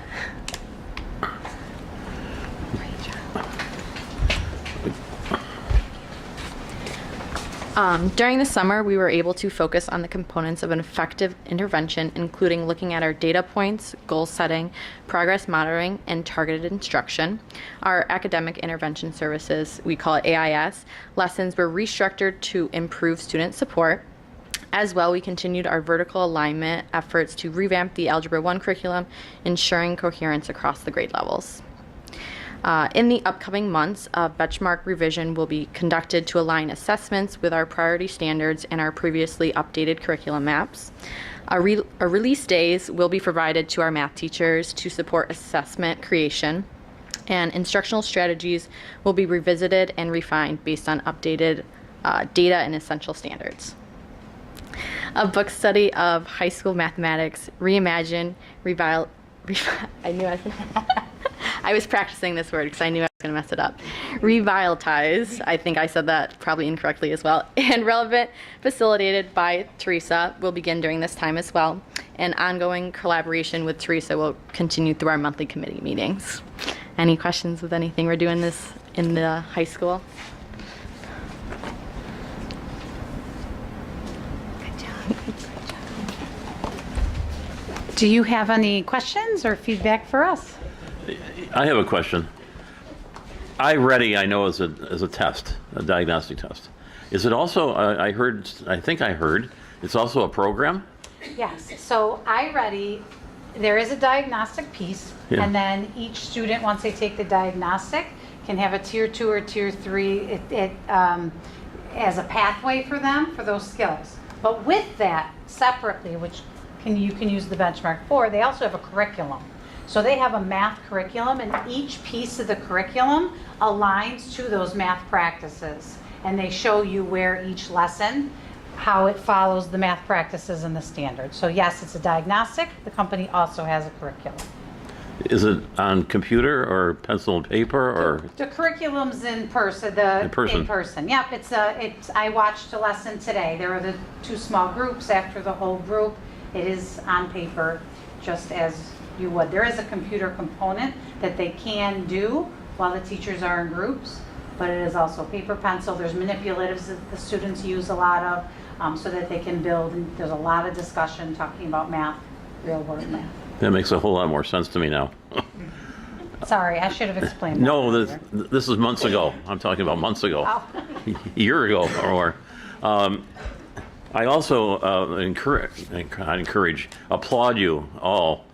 S14: During the summer, we were able to focus on the components of an effective intervention, including looking at our data points, goal setting, progress monitoring, and targeted instruction. Our academic intervention services, we call it AIS, lessons were restructured to improve student support. As well, we continued our vertical alignment efforts to revamp the Algebra 1 curriculum, ensuring coherence across the grade levels. In the upcoming months, a benchmark revision will be conducted to align assessments with our priority standards and our previously updated curriculum maps. Release days will be provided to our math teachers to support assessment creation, and instructional strategies will be revisited and refined based on updated data and essential standards. A book study of high school mathematics, reimagine, I was practicing this word because I knew I was going to mess it up. Revitalize, I think I said that probably incorrectly as well, and relevant, facilitated by Teresa, will begin during this time as well. And ongoing collaboration with Teresa will continue through our monthly committee meetings. Any questions with anything we're doing this in the high school?
S8: Do you have any questions or feedback for us?
S15: I have a question. iReady, I know, is a test, a diagnostic test. Is it also, I think I heard, it's also a program?
S8: Yes, so iReady, there is a diagnostic piece,
S15: Yeah.
S8: and then each student, once they take the diagnostic, can have a Tier 2 or Tier 3 as a pathway for them for those skills. But with that, separately, which you can use the benchmark for, they also have a curriculum. So they have a math curriculum, and each piece of the curriculum aligns to those math practices. And they show you where each lesson, how it follows the math practices and the standards. So yes, it's a diagnostic. The company also has a curriculum.
S15: Is it on computer or pencil and paper or?
S8: The curriculum's in person.
S15: In person.
S8: Yep, I watched a lesson today. There were the 2 small groups after the whole group. It is on paper, just as you would. There is a computer component that they can do while the teachers are in groups, but it is also paper, pencil. There's manipulatives that the students use a lot of, so that they can build. And there's a lot of discussion talking about math, real world math.
S15: That makes a whole lot more sense to me now.
S8: Sorry, I should have explained that.
S15: No, this is months ago. I'm talking about months ago.
S8: Oh.
S15: A year ago or more. I also encourage, applaud you all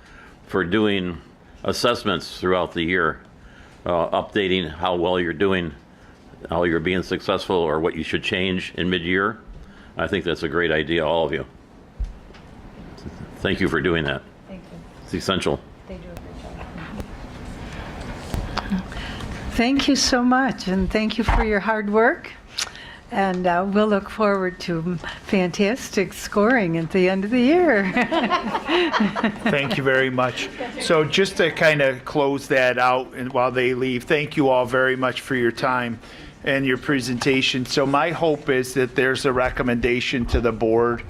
S15: for doing assessments throughout the year, updating how well you're doing, how you're being successful, or what you should change in mid-year. I think that's a great idea, all of you. Thank you for doing that.
S8: Thank you.
S15: It's essential.
S8: They do a great job.
S2: Thank you so much, and thank you for your hard work. And we'll look forward to fantastic scoring at the end of the year.
S1: Thank you very much. So just to kind of close that out and while they leave, thank you all very much for your time and your presentation. So my hope is that there's a recommendation to the board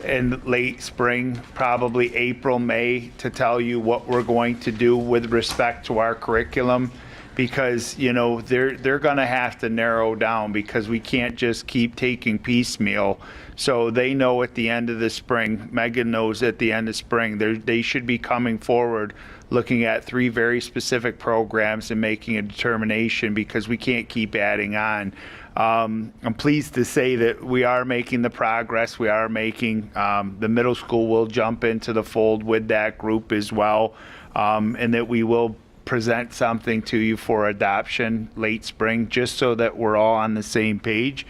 S1: in late spring, probably April, May, to tell you what we're going to do with respect to our curriculum. Because, you know, they're going to have to narrow down because we can't just keep taking piecemeal. So they know at the end of the spring, Megan knows at the end of spring, they should be coming forward looking at 3 very specific programs and making a determination because we can't keep adding on. I'm pleased to say that we are making the progress. We are making, the middle school will jump into the fold with that group as well, and that we will present something to you for adoption late spring, just so that we're all on the same page,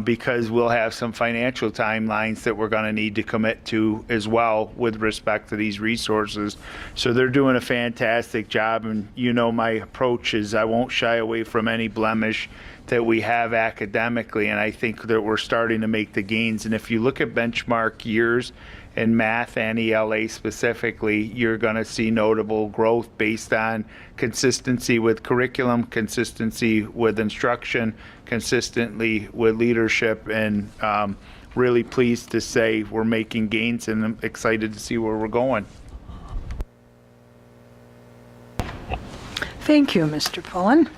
S1: because we'll have some financial timelines that we're going to need to commit to as well with respect to these resources. So they're doing a fantastic job, and you know my approach is I won't shy away from any blemish that we have academically, and I think that we're starting to make the gains. And if you look at benchmark years in math and ELA specifically, you're going to see notable growth based on consistency with curriculum, consistency with instruction, consistently with leadership, and really pleased to say we're making gains, and I'm excited to see where we're going.
S2: Thank you, Mr. Pullen.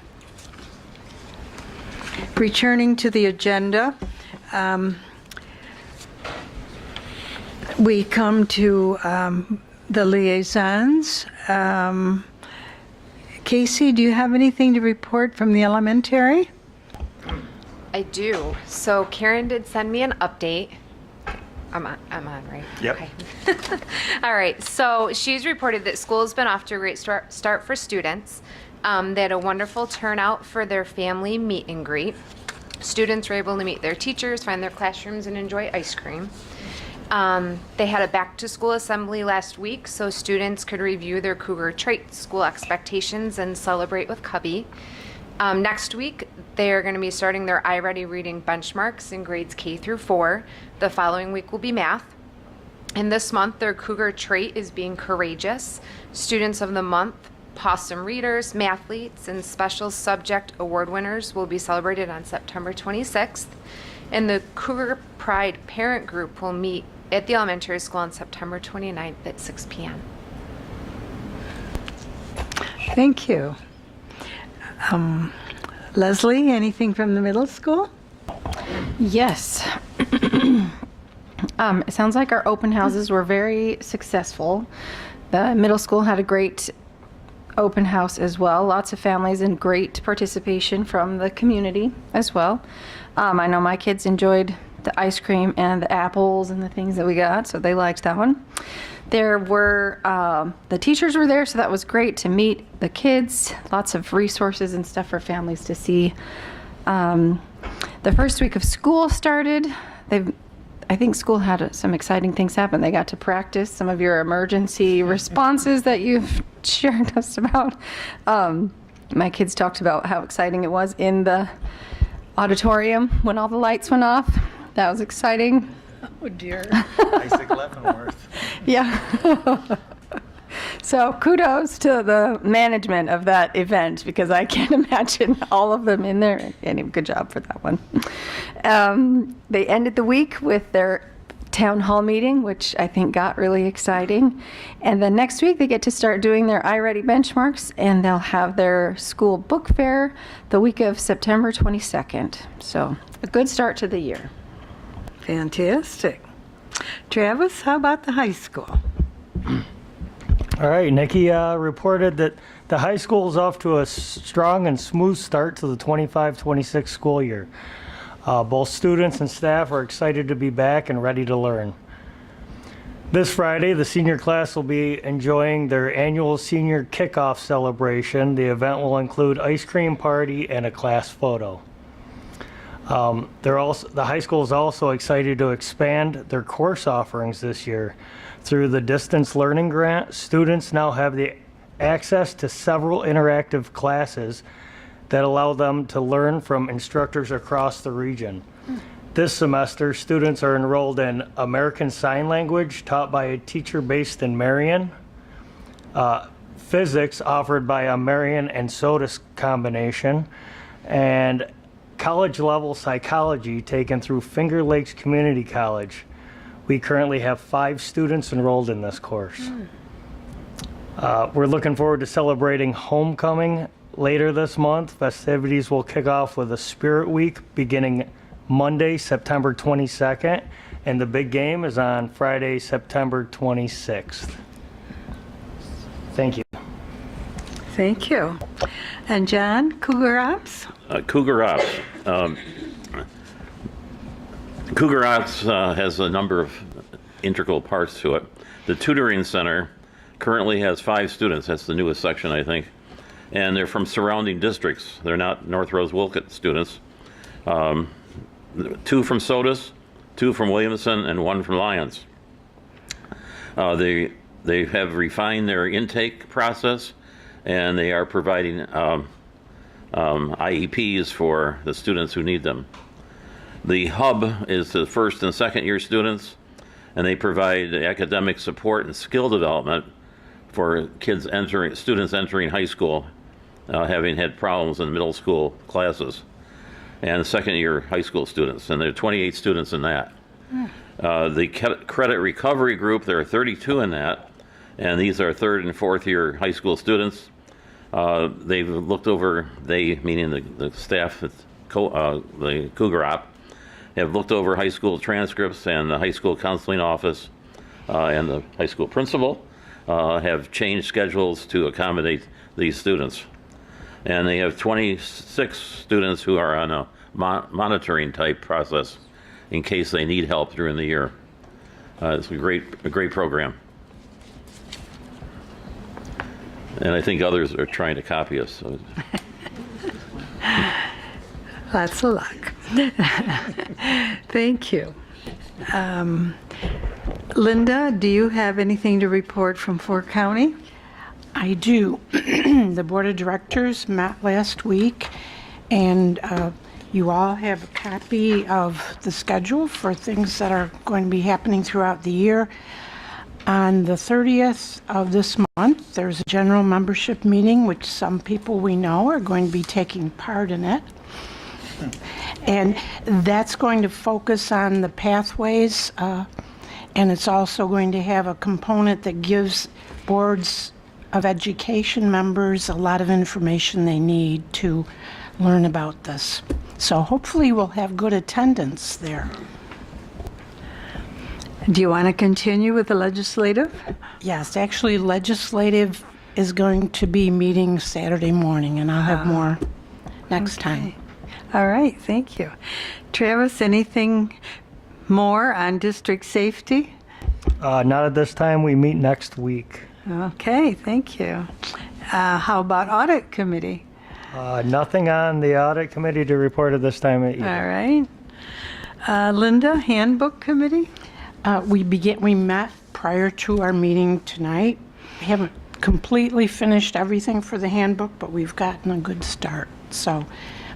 S2: Returning to the agenda, we come to the liaisons. Casey, do you have anything to report from the elementary?
S16: I do. So Karen did send me an update. I'm on, right?
S1: Yep.
S16: Okay. All right. So she's reported that school has been off to a great start for students. They had a wonderful turnout for their family meet and greet. Students were able to meet their teachers, find their classrooms, and enjoy ice cream. They had a back-to-school assembly last week, so students could review their Cougar trait school expectations and celebrate with Cubby. Next week, they are going to be starting their iReady reading benchmarks in grades K through 4. The following week will be math. And this month, their Cougar trait is being courageous. Students of the month, Possum readers, mathletes, and special subject award winners will be celebrated on September 26th. And the Cougar Pride parent group will meet at the elementary school on September 29th at 6 p.m.
S2: Thank you. Leslie, anything from the middle school?
S14: Yes. It sounds like our open houses were very successful. The middle school had a great open house as well. Lots of families and great participation from the community as well. I know my kids enjoyed the ice cream and the apples and the things that we got, so they liked that one. There were, the teachers were there, so that was great to meet the kids. Lots of resources and stuff for families to see. The first week of school started.
S6: I think school had some exciting things happen. They got to practice some of your emergency responses that you've shared us about. My kids talked about how exciting it was in the auditorium when all the lights went off. That was exciting.
S2: Oh, dear.
S17: Isaac Leavenworth.
S6: Yeah. So kudos to the management of that event, because I can't imagine all of them in there. Anyway, good job for that one. They ended the week with their town hall meeting, which I think got really exciting. And then next week they get to start doing their iReady benchmarks, and they'll have their school book fair the week of September 22nd. So a good start to the year.
S2: Fantastic. Travis, how about the high school?
S17: All right, Nikki reported that the high school is off to a strong and smooth start to the 25-26 school year. Both students and staff are excited to be back and ready to learn. This Friday, the senior class will be enjoying their annual senior kickoff celebration. The event will include ice cream party and a class photo. The high school is also excited to expand their course offerings this year. Through the Distance Learning Grant, students now have the access to several interactive classes that allow them to learn from instructors across the region. This semester, students are enrolled in American Sign Language, taught by a teacher based in Marion, physics offered by a Marion and SOTUS combination, and college-level psychology taken through Finger Lakes Community College. We currently have 5 students enrolled in this course. We're looking forward to celebrating homecoming later this month. Festivities will kick off with a Spirit Week beginning Monday, September 22nd, and the big game is on Friday, September 26th. Thank you.
S2: Thank you. And John, Cougar Ops?
S15: Cougar Ops. Cougar Ops has a number of integral parts to it. The tutoring center currently has 5 students. That's the newest section, I think. And they're from surrounding districts. They're not North Rose-Wolcott students. 2 from SOTUS, 2 from Williamson, and 1 from Lyons. They have refined their intake process, and they are providing IEPs for the students who need them. The hub is the first and second year students, and they provide academic support and skill development for students entering high school, having had problems in middle school classes, and second year high school students, and there are 28 students in that. The credit recovery group, there are 32 in that, and these are third and fourth year high school students. They've looked over, meaning the staff at the Cougar Op, have looked over high school transcripts, and the high school counseling office and the high school principal have changed schedules to accommodate these students. And they have 26 students who are on a monitoring type process in case they need help during the year. It's a great program. And I think others are trying to copy us. So.
S2: Lots of luck. Thank you. Linda, do you have anything to report from Fort County?
S5: I do. The Board of Directors met last week, and you all have a copy of the schedule for things that are going to be happening throughout the year. On the 30th of this month, there's a general membership meeting, which some people we know are going to be taking part in it. And that's going to focus on the pathways, and it's also going to have a component that gives boards of education members a lot of information they need to learn about this. So hopefully we'll have good attendance there.
S2: Do you want to continue with the legislative?
S5: Yes, actually legislative is going to be meeting Saturday morning, and I'll have more next time.
S2: All right, thank you. Travis, anything more on district safety?
S17: Not at this time. We meet next week.
S2: Okay, thank you. How about audit committee?
S17: Nothing on the audit committee to report at this time either.
S2: All right. Linda, Handbook Committee?
S5: We met prior to our meeting tonight. We haven't completely finished everything for the handbook, but we've gotten a good start. So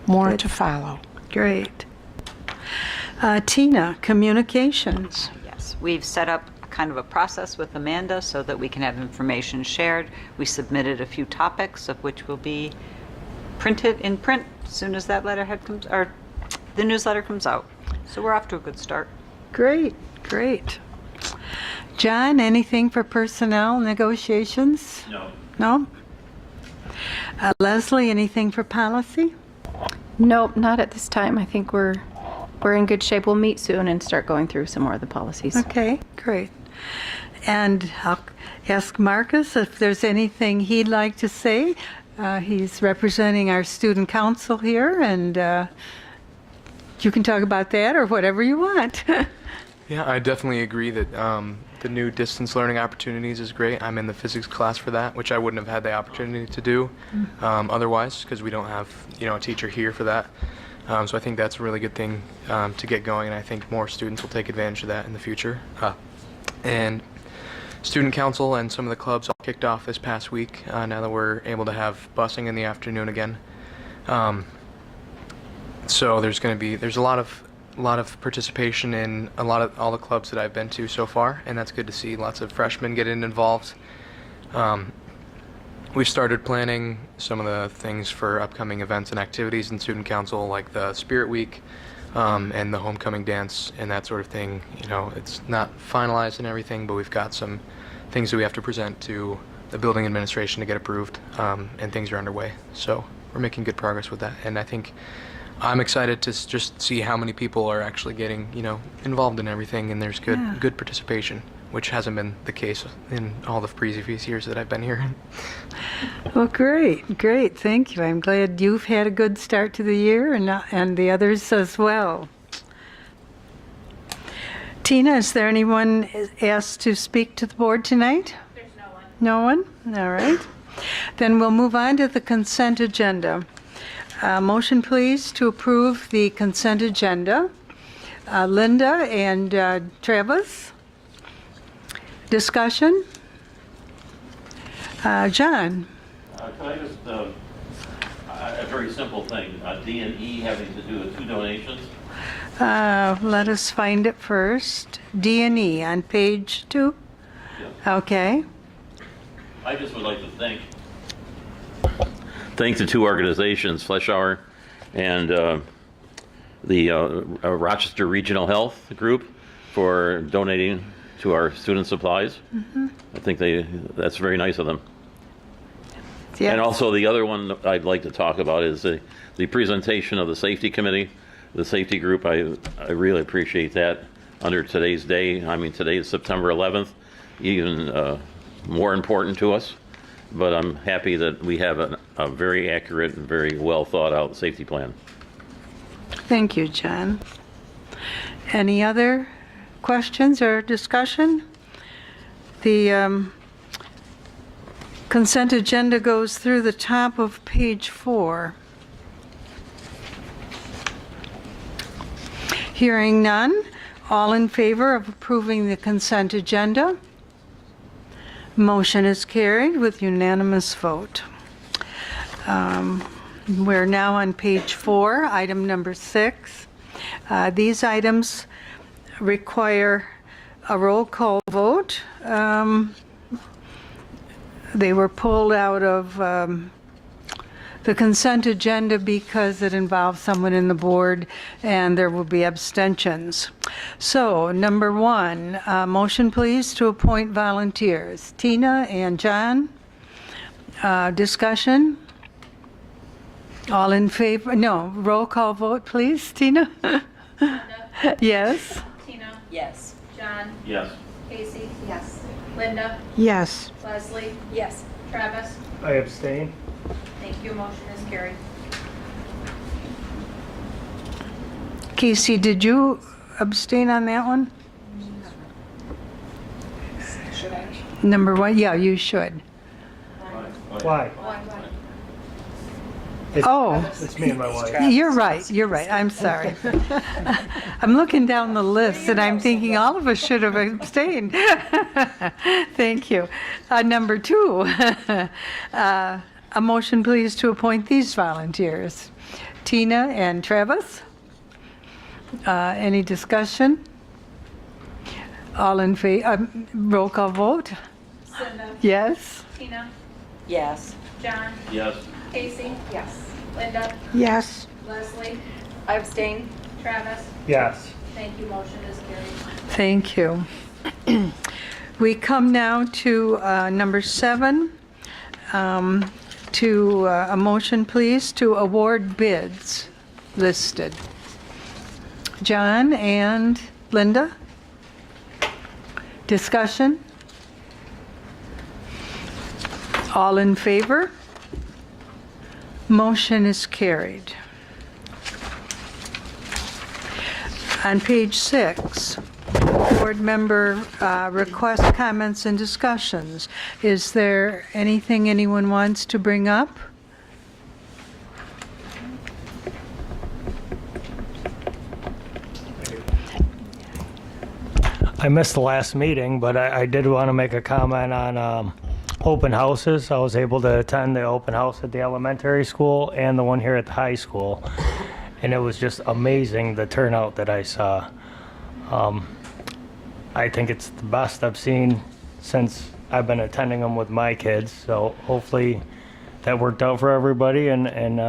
S5: more to follow.
S2: Great. Tina, Communications.
S18: Yes, we've set up kind of a process with Amanda so that we can have information shared. We submitted a few topics of which will be printed in print as soon as that letterhead comes, or the newsletter comes out. So we're off to a good start.
S2: Great, great. John, anything for personnel negotiations?
S15: No.
S2: No? Leslie, anything for policy?
S6: Nope, not at this time. I think we're in good shape. We'll meet soon and start going through some more of the policies.
S2: Okay, great. And I'll ask Marcus if there's anything he'd like to say. He's representing our student council here, and you can talk about that or whatever you want.
S19: Yeah, I definitely agree that the new distance learning opportunities is great. I'm in the physics class for that, which I wouldn't have had the opportunity to do otherwise, because we don't have a teacher here for that. So I think that's a really good thing to get going, and I think more students will take advantage of that in the future. And student council and some of the clubs all kicked off this past week. Now that we're able to have busing in the afternoon again, so there's a lot of participation in all the clubs that I've been to so far, and that's good to see. Lots of freshmen getting involved. We've started planning some of the things for upcoming events and activities in student council, like the Spirit Week and the homecoming dance and that sort of thing. It's not finalized and everything, but we've got some things that we have to present to the building administration to get approved, and things are underway. So we're making good progress with that, and I think I'm excited to just see how many people are actually getting, involved in everything, and there's good participation, which hasn't been the case in all the previous years that I've been here.
S2: Well, great, thank you. I'm glad you've had a good start to the year, and the others as well. Tina, is there anyone asked to speak to the board tonight? There's no one. No one? All right. Then we'll move on to the consent agenda. Motion, please, to approve the consent agenda. Linda and Travis? Discussion? John?
S15: Can I just, a very simple thing, D and E having to do with 2 donations?
S2: Let us find it first. D&E on page 2?
S15: Yeah.
S2: Okay.
S15: I just would like to thank the 2 organizations, Fleshauer and the Rochester Regional Health Group, for donating to our student supplies.
S2: Mm-hmm.
S15: I think that's very nice of them.
S2: Yes.
S15: And also the other one I'd like to talk about is the presentation of the safety committee, the safety group. I really appreciate that under today's day. I mean, today is September 11th, even more important to us. But I'm happy that we have a very accurate and very well thought out safety plan.
S2: Thank you, John. Any other questions or discussion? The consent agenda goes through the top of page 4. Hearing none, all in favor of approving the consent agenda? Motion is carried with unanimous vote. We're now on page 4, item number 6. These items require a roll call vote. They were pulled out of the consent agenda because it involves someone in the board, and there will be abstentions. So, number 1, motion please to appoint volunteers. Tina and John. Discussion? All in favor? No, roll call vote please. Tina? Yes.
S20: Tina? Yes. John?
S15: Yes.
S20: Casey? Yes. Linda?
S5: Yes.
S20: Leslie? Yes. Travis?
S17: I abstain.
S20: Thank you. Motion is carried.
S2: Casey, did you abstain on that one?
S20: Should I?
S2: Number 1, yeah, you should.
S17: Why? It's me and my wife.
S2: You're right, I'm sorry. I'm looking down the list and I'm thinking all of us should have abstained. Thank you. Number 2, a motion please to appoint these volunteers. Tina and Travis. Any discussion? All in favor, roll call vote?
S20: Cinda.
S2: Yes?
S20: Tina.
S18: Yes.
S20: John.
S15: Yes.
S20: Casey. Yes. Linda.
S5: Yes.
S20: Leslie.
S4: I abstain.
S20: Travis.
S17: Yes.
S20: Thank you. Motion is carried.
S2: Thank you. We come now to number 7, to a motion, please, to award bids listed. John and Linda? Discussion? All in favor? Motion is carried. On page 6, board member requests, comments, and discussions. Is there anything anyone wants to bring up?
S17: I missed the last meeting, but I did want to make a comment on open houses. I was able to attend the open house at the elementary school and the one here at the high school, and it was just amazing, the turnout that I saw. I think it's the best I've seen since I've been attending them with my kids, so hopefully that worked out for everybody, and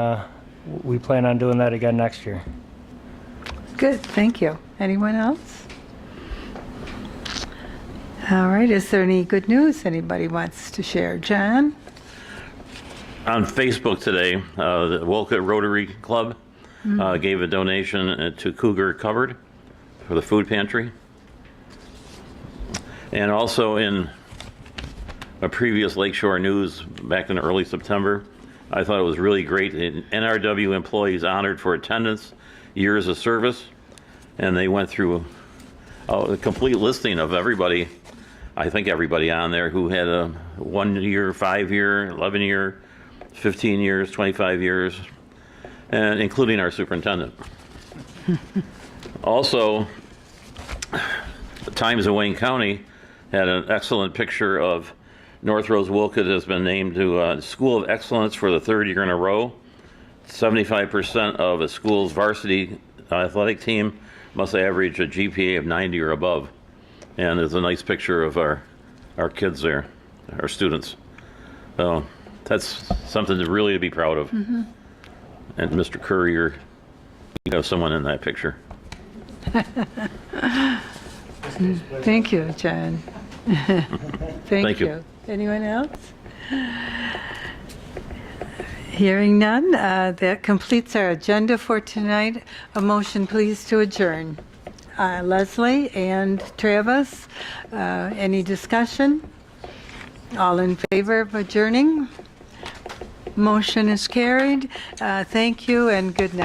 S17: we plan on doing that again next year.
S2: Good, thank you. Anyone else? All right, is there any good news anybody wants to share? John?
S15: On Facebook today, the Wolcott Rotary Club gave a donation to Cougar Cupboard for the food pantry. And also in a previous Lakeshore News back in early September, I thought it was really great. NRW employees honored for attendance, years of service, and they went through a complete listing of everybody, I think everybody on there who had a 1 year, 5 year, 11 year, 15 years, 25 years, and including our superintendent. Also, the Times of Wayne County had an excellent picture of North Rose-Wolcott has been named to School of Excellence for the 3rd year in a row. 75% of a school's varsity athletic team must average a GPA of 90 or above. And there's a nice picture of our kids there, our students. So that's something to really be proud of.
S2: Mm-hmm.
S15: And Mr. Currier, you have someone in that picture.
S2: Thank you, John. Thank you.
S15: you.
S2: Anyone else? Hearing none, that completes our agenda for tonight. A motion, please, to adjourn. Leslie and Travis, any discussion? All in favor of adjourning? Motion is carried. Thank you and good night.